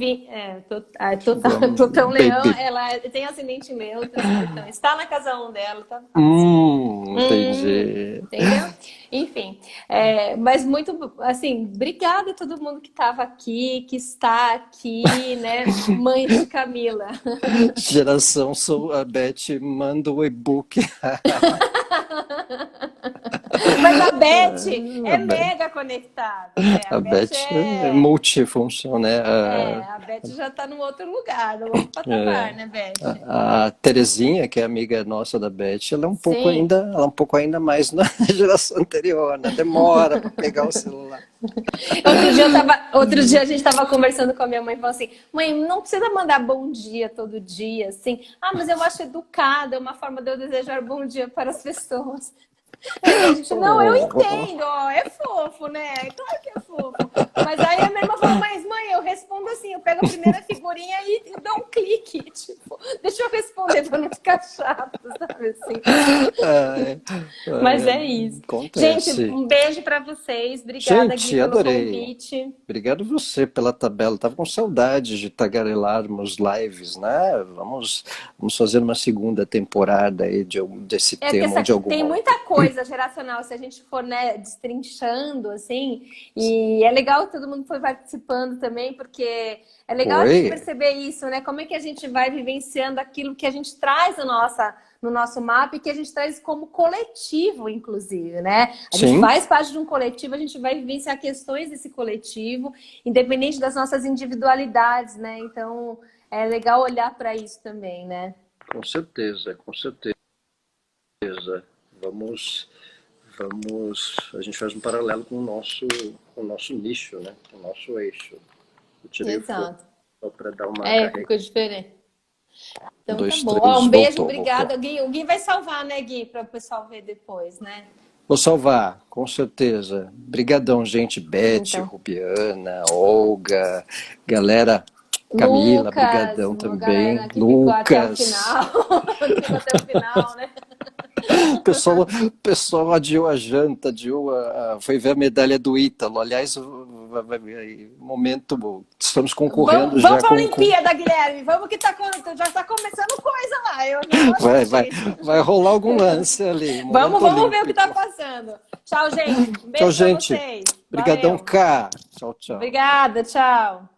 Speaker 2: total.
Speaker 1: Vamos,
Speaker 2: Plutão Leão,
Speaker 1: baby.
Speaker 2: ela tem ascendente em Leão, tem Plutão. Está na casa 1 dela, tá fácil.
Speaker 1: Entendi.
Speaker 2: Entendeu? Enfim, mas muito, assim, obrigada a todo mundo que estava aqui, que está aqui, né? Mãe de Camila.
Speaker 1: Geração sou a Beth, manda o e-book.
Speaker 2: Mas a Beth
Speaker 1: A
Speaker 2: é
Speaker 1: Beth,
Speaker 2: mega conectada, né? A
Speaker 1: a
Speaker 2: Beth
Speaker 1: Beth é multifunção, né?
Speaker 2: a Beth já está num outro lugar, num outro patamar,
Speaker 1: É,
Speaker 2: né, Beth?
Speaker 1: a Terezinha, que é amiga nossa da Beth,
Speaker 2: Sim.
Speaker 1: ela é um pouco ainda mais na geração anterior, né? Demora para pegar o celular.
Speaker 2: Outro dia a gente estava conversando com a minha mãe e falou assim: mãe, não precisa mandar bom dia todo dia, assim. Ah, mas eu acho educado, é uma forma de eu desejar bom dia para as pessoas. Aí a gente, não, eu
Speaker 1: Oh,
Speaker 2: entendo, ó, é fofo, né? Claro que é fofo. Mas aí a minha irmã falou, mas mãe, eu respondo assim, eu pego a primeira figurinha e dou um clique, tipo, deixa eu responder para não ficar chato, sabe assim? Mas é isso. Gente,
Speaker 1: acontece.
Speaker 2: um beijo para vocês. Obrigada, Gui,
Speaker 1: Gente,
Speaker 2: pelo
Speaker 1: adorei.
Speaker 2: convite.
Speaker 1: Obrigado você pela tabela. Tava com saudade de tagarelarmos lives, né? Vamos fazer uma segunda temporada aí desse
Speaker 2: Porque
Speaker 1: tema ou de
Speaker 2: tem
Speaker 1: alguma
Speaker 2: muita
Speaker 1: outra.
Speaker 2: coisa geracional, se a gente for, né, destrinchando, assim, e é legal que todo mundo foi participando também, porque é legal a gente
Speaker 1: Foi?
Speaker 2: perceber isso, né? Como é que a gente vai vivenciando aquilo que a gente traz no nosso mapa e que a gente traz como coletivo, inclusive, né? A gente
Speaker 1: Sim,
Speaker 2: faz parte de um coletivo, a gente vai vivenciar questões desse coletivo, independente das nossas individualidades, né? Então, é legal olhar para isso também, né?
Speaker 1: com certeza, com certeza. Vamos, a gente faz um paralelo com o nosso nicho, né? Com o nosso eixo. Eu tirei o fone
Speaker 2: Exato.
Speaker 1: só para dar uma
Speaker 2: É,
Speaker 1: carregada.
Speaker 2: ficou diferente.
Speaker 1: Um,
Speaker 2: Então tá
Speaker 1: dois,
Speaker 2: bom. Ó,
Speaker 1: três,
Speaker 2: um beijo,
Speaker 1: voltou, voltou.
Speaker 2: obrigada, Gui. O Gui vai salvar, né, Gui, para o pessoal ver depois, né?
Speaker 1: Vou salvar, com certeza. Brigadão, gente. Beth,
Speaker 2: Então,
Speaker 1: Rubiana, Olga, galera, Camila,
Speaker 2: Lucas,
Speaker 1: brigadão
Speaker 2: uma
Speaker 1: também.
Speaker 2: galera que ficou até o
Speaker 1: Lucas.
Speaker 2: final, que ficou até o final, né?
Speaker 1: O pessoal adiou a janta, foi ver a medalha do Ítalo. Aliás, momento, estamos concorrendo
Speaker 2: Vamos
Speaker 1: já
Speaker 2: para a
Speaker 1: com.
Speaker 2: Olimpíada, Guilherme. Vamos que já está começando coisa lá. Eu já vou
Speaker 1: Vai, vai,
Speaker 2: assistir.
Speaker 1: vai rolar algum lance ali,
Speaker 2: Vamos,
Speaker 1: momento
Speaker 2: vamos ver o que está
Speaker 1: olímpico.
Speaker 2: passando. Tchau, gente. Um
Speaker 1: Tchau,
Speaker 2: beijo para
Speaker 1: gente.
Speaker 2: vocês.
Speaker 1: Obrigadão,
Speaker 2: Valeu.
Speaker 1: Cá. Tchau, tchau.
Speaker 2: Obrigada, tchau.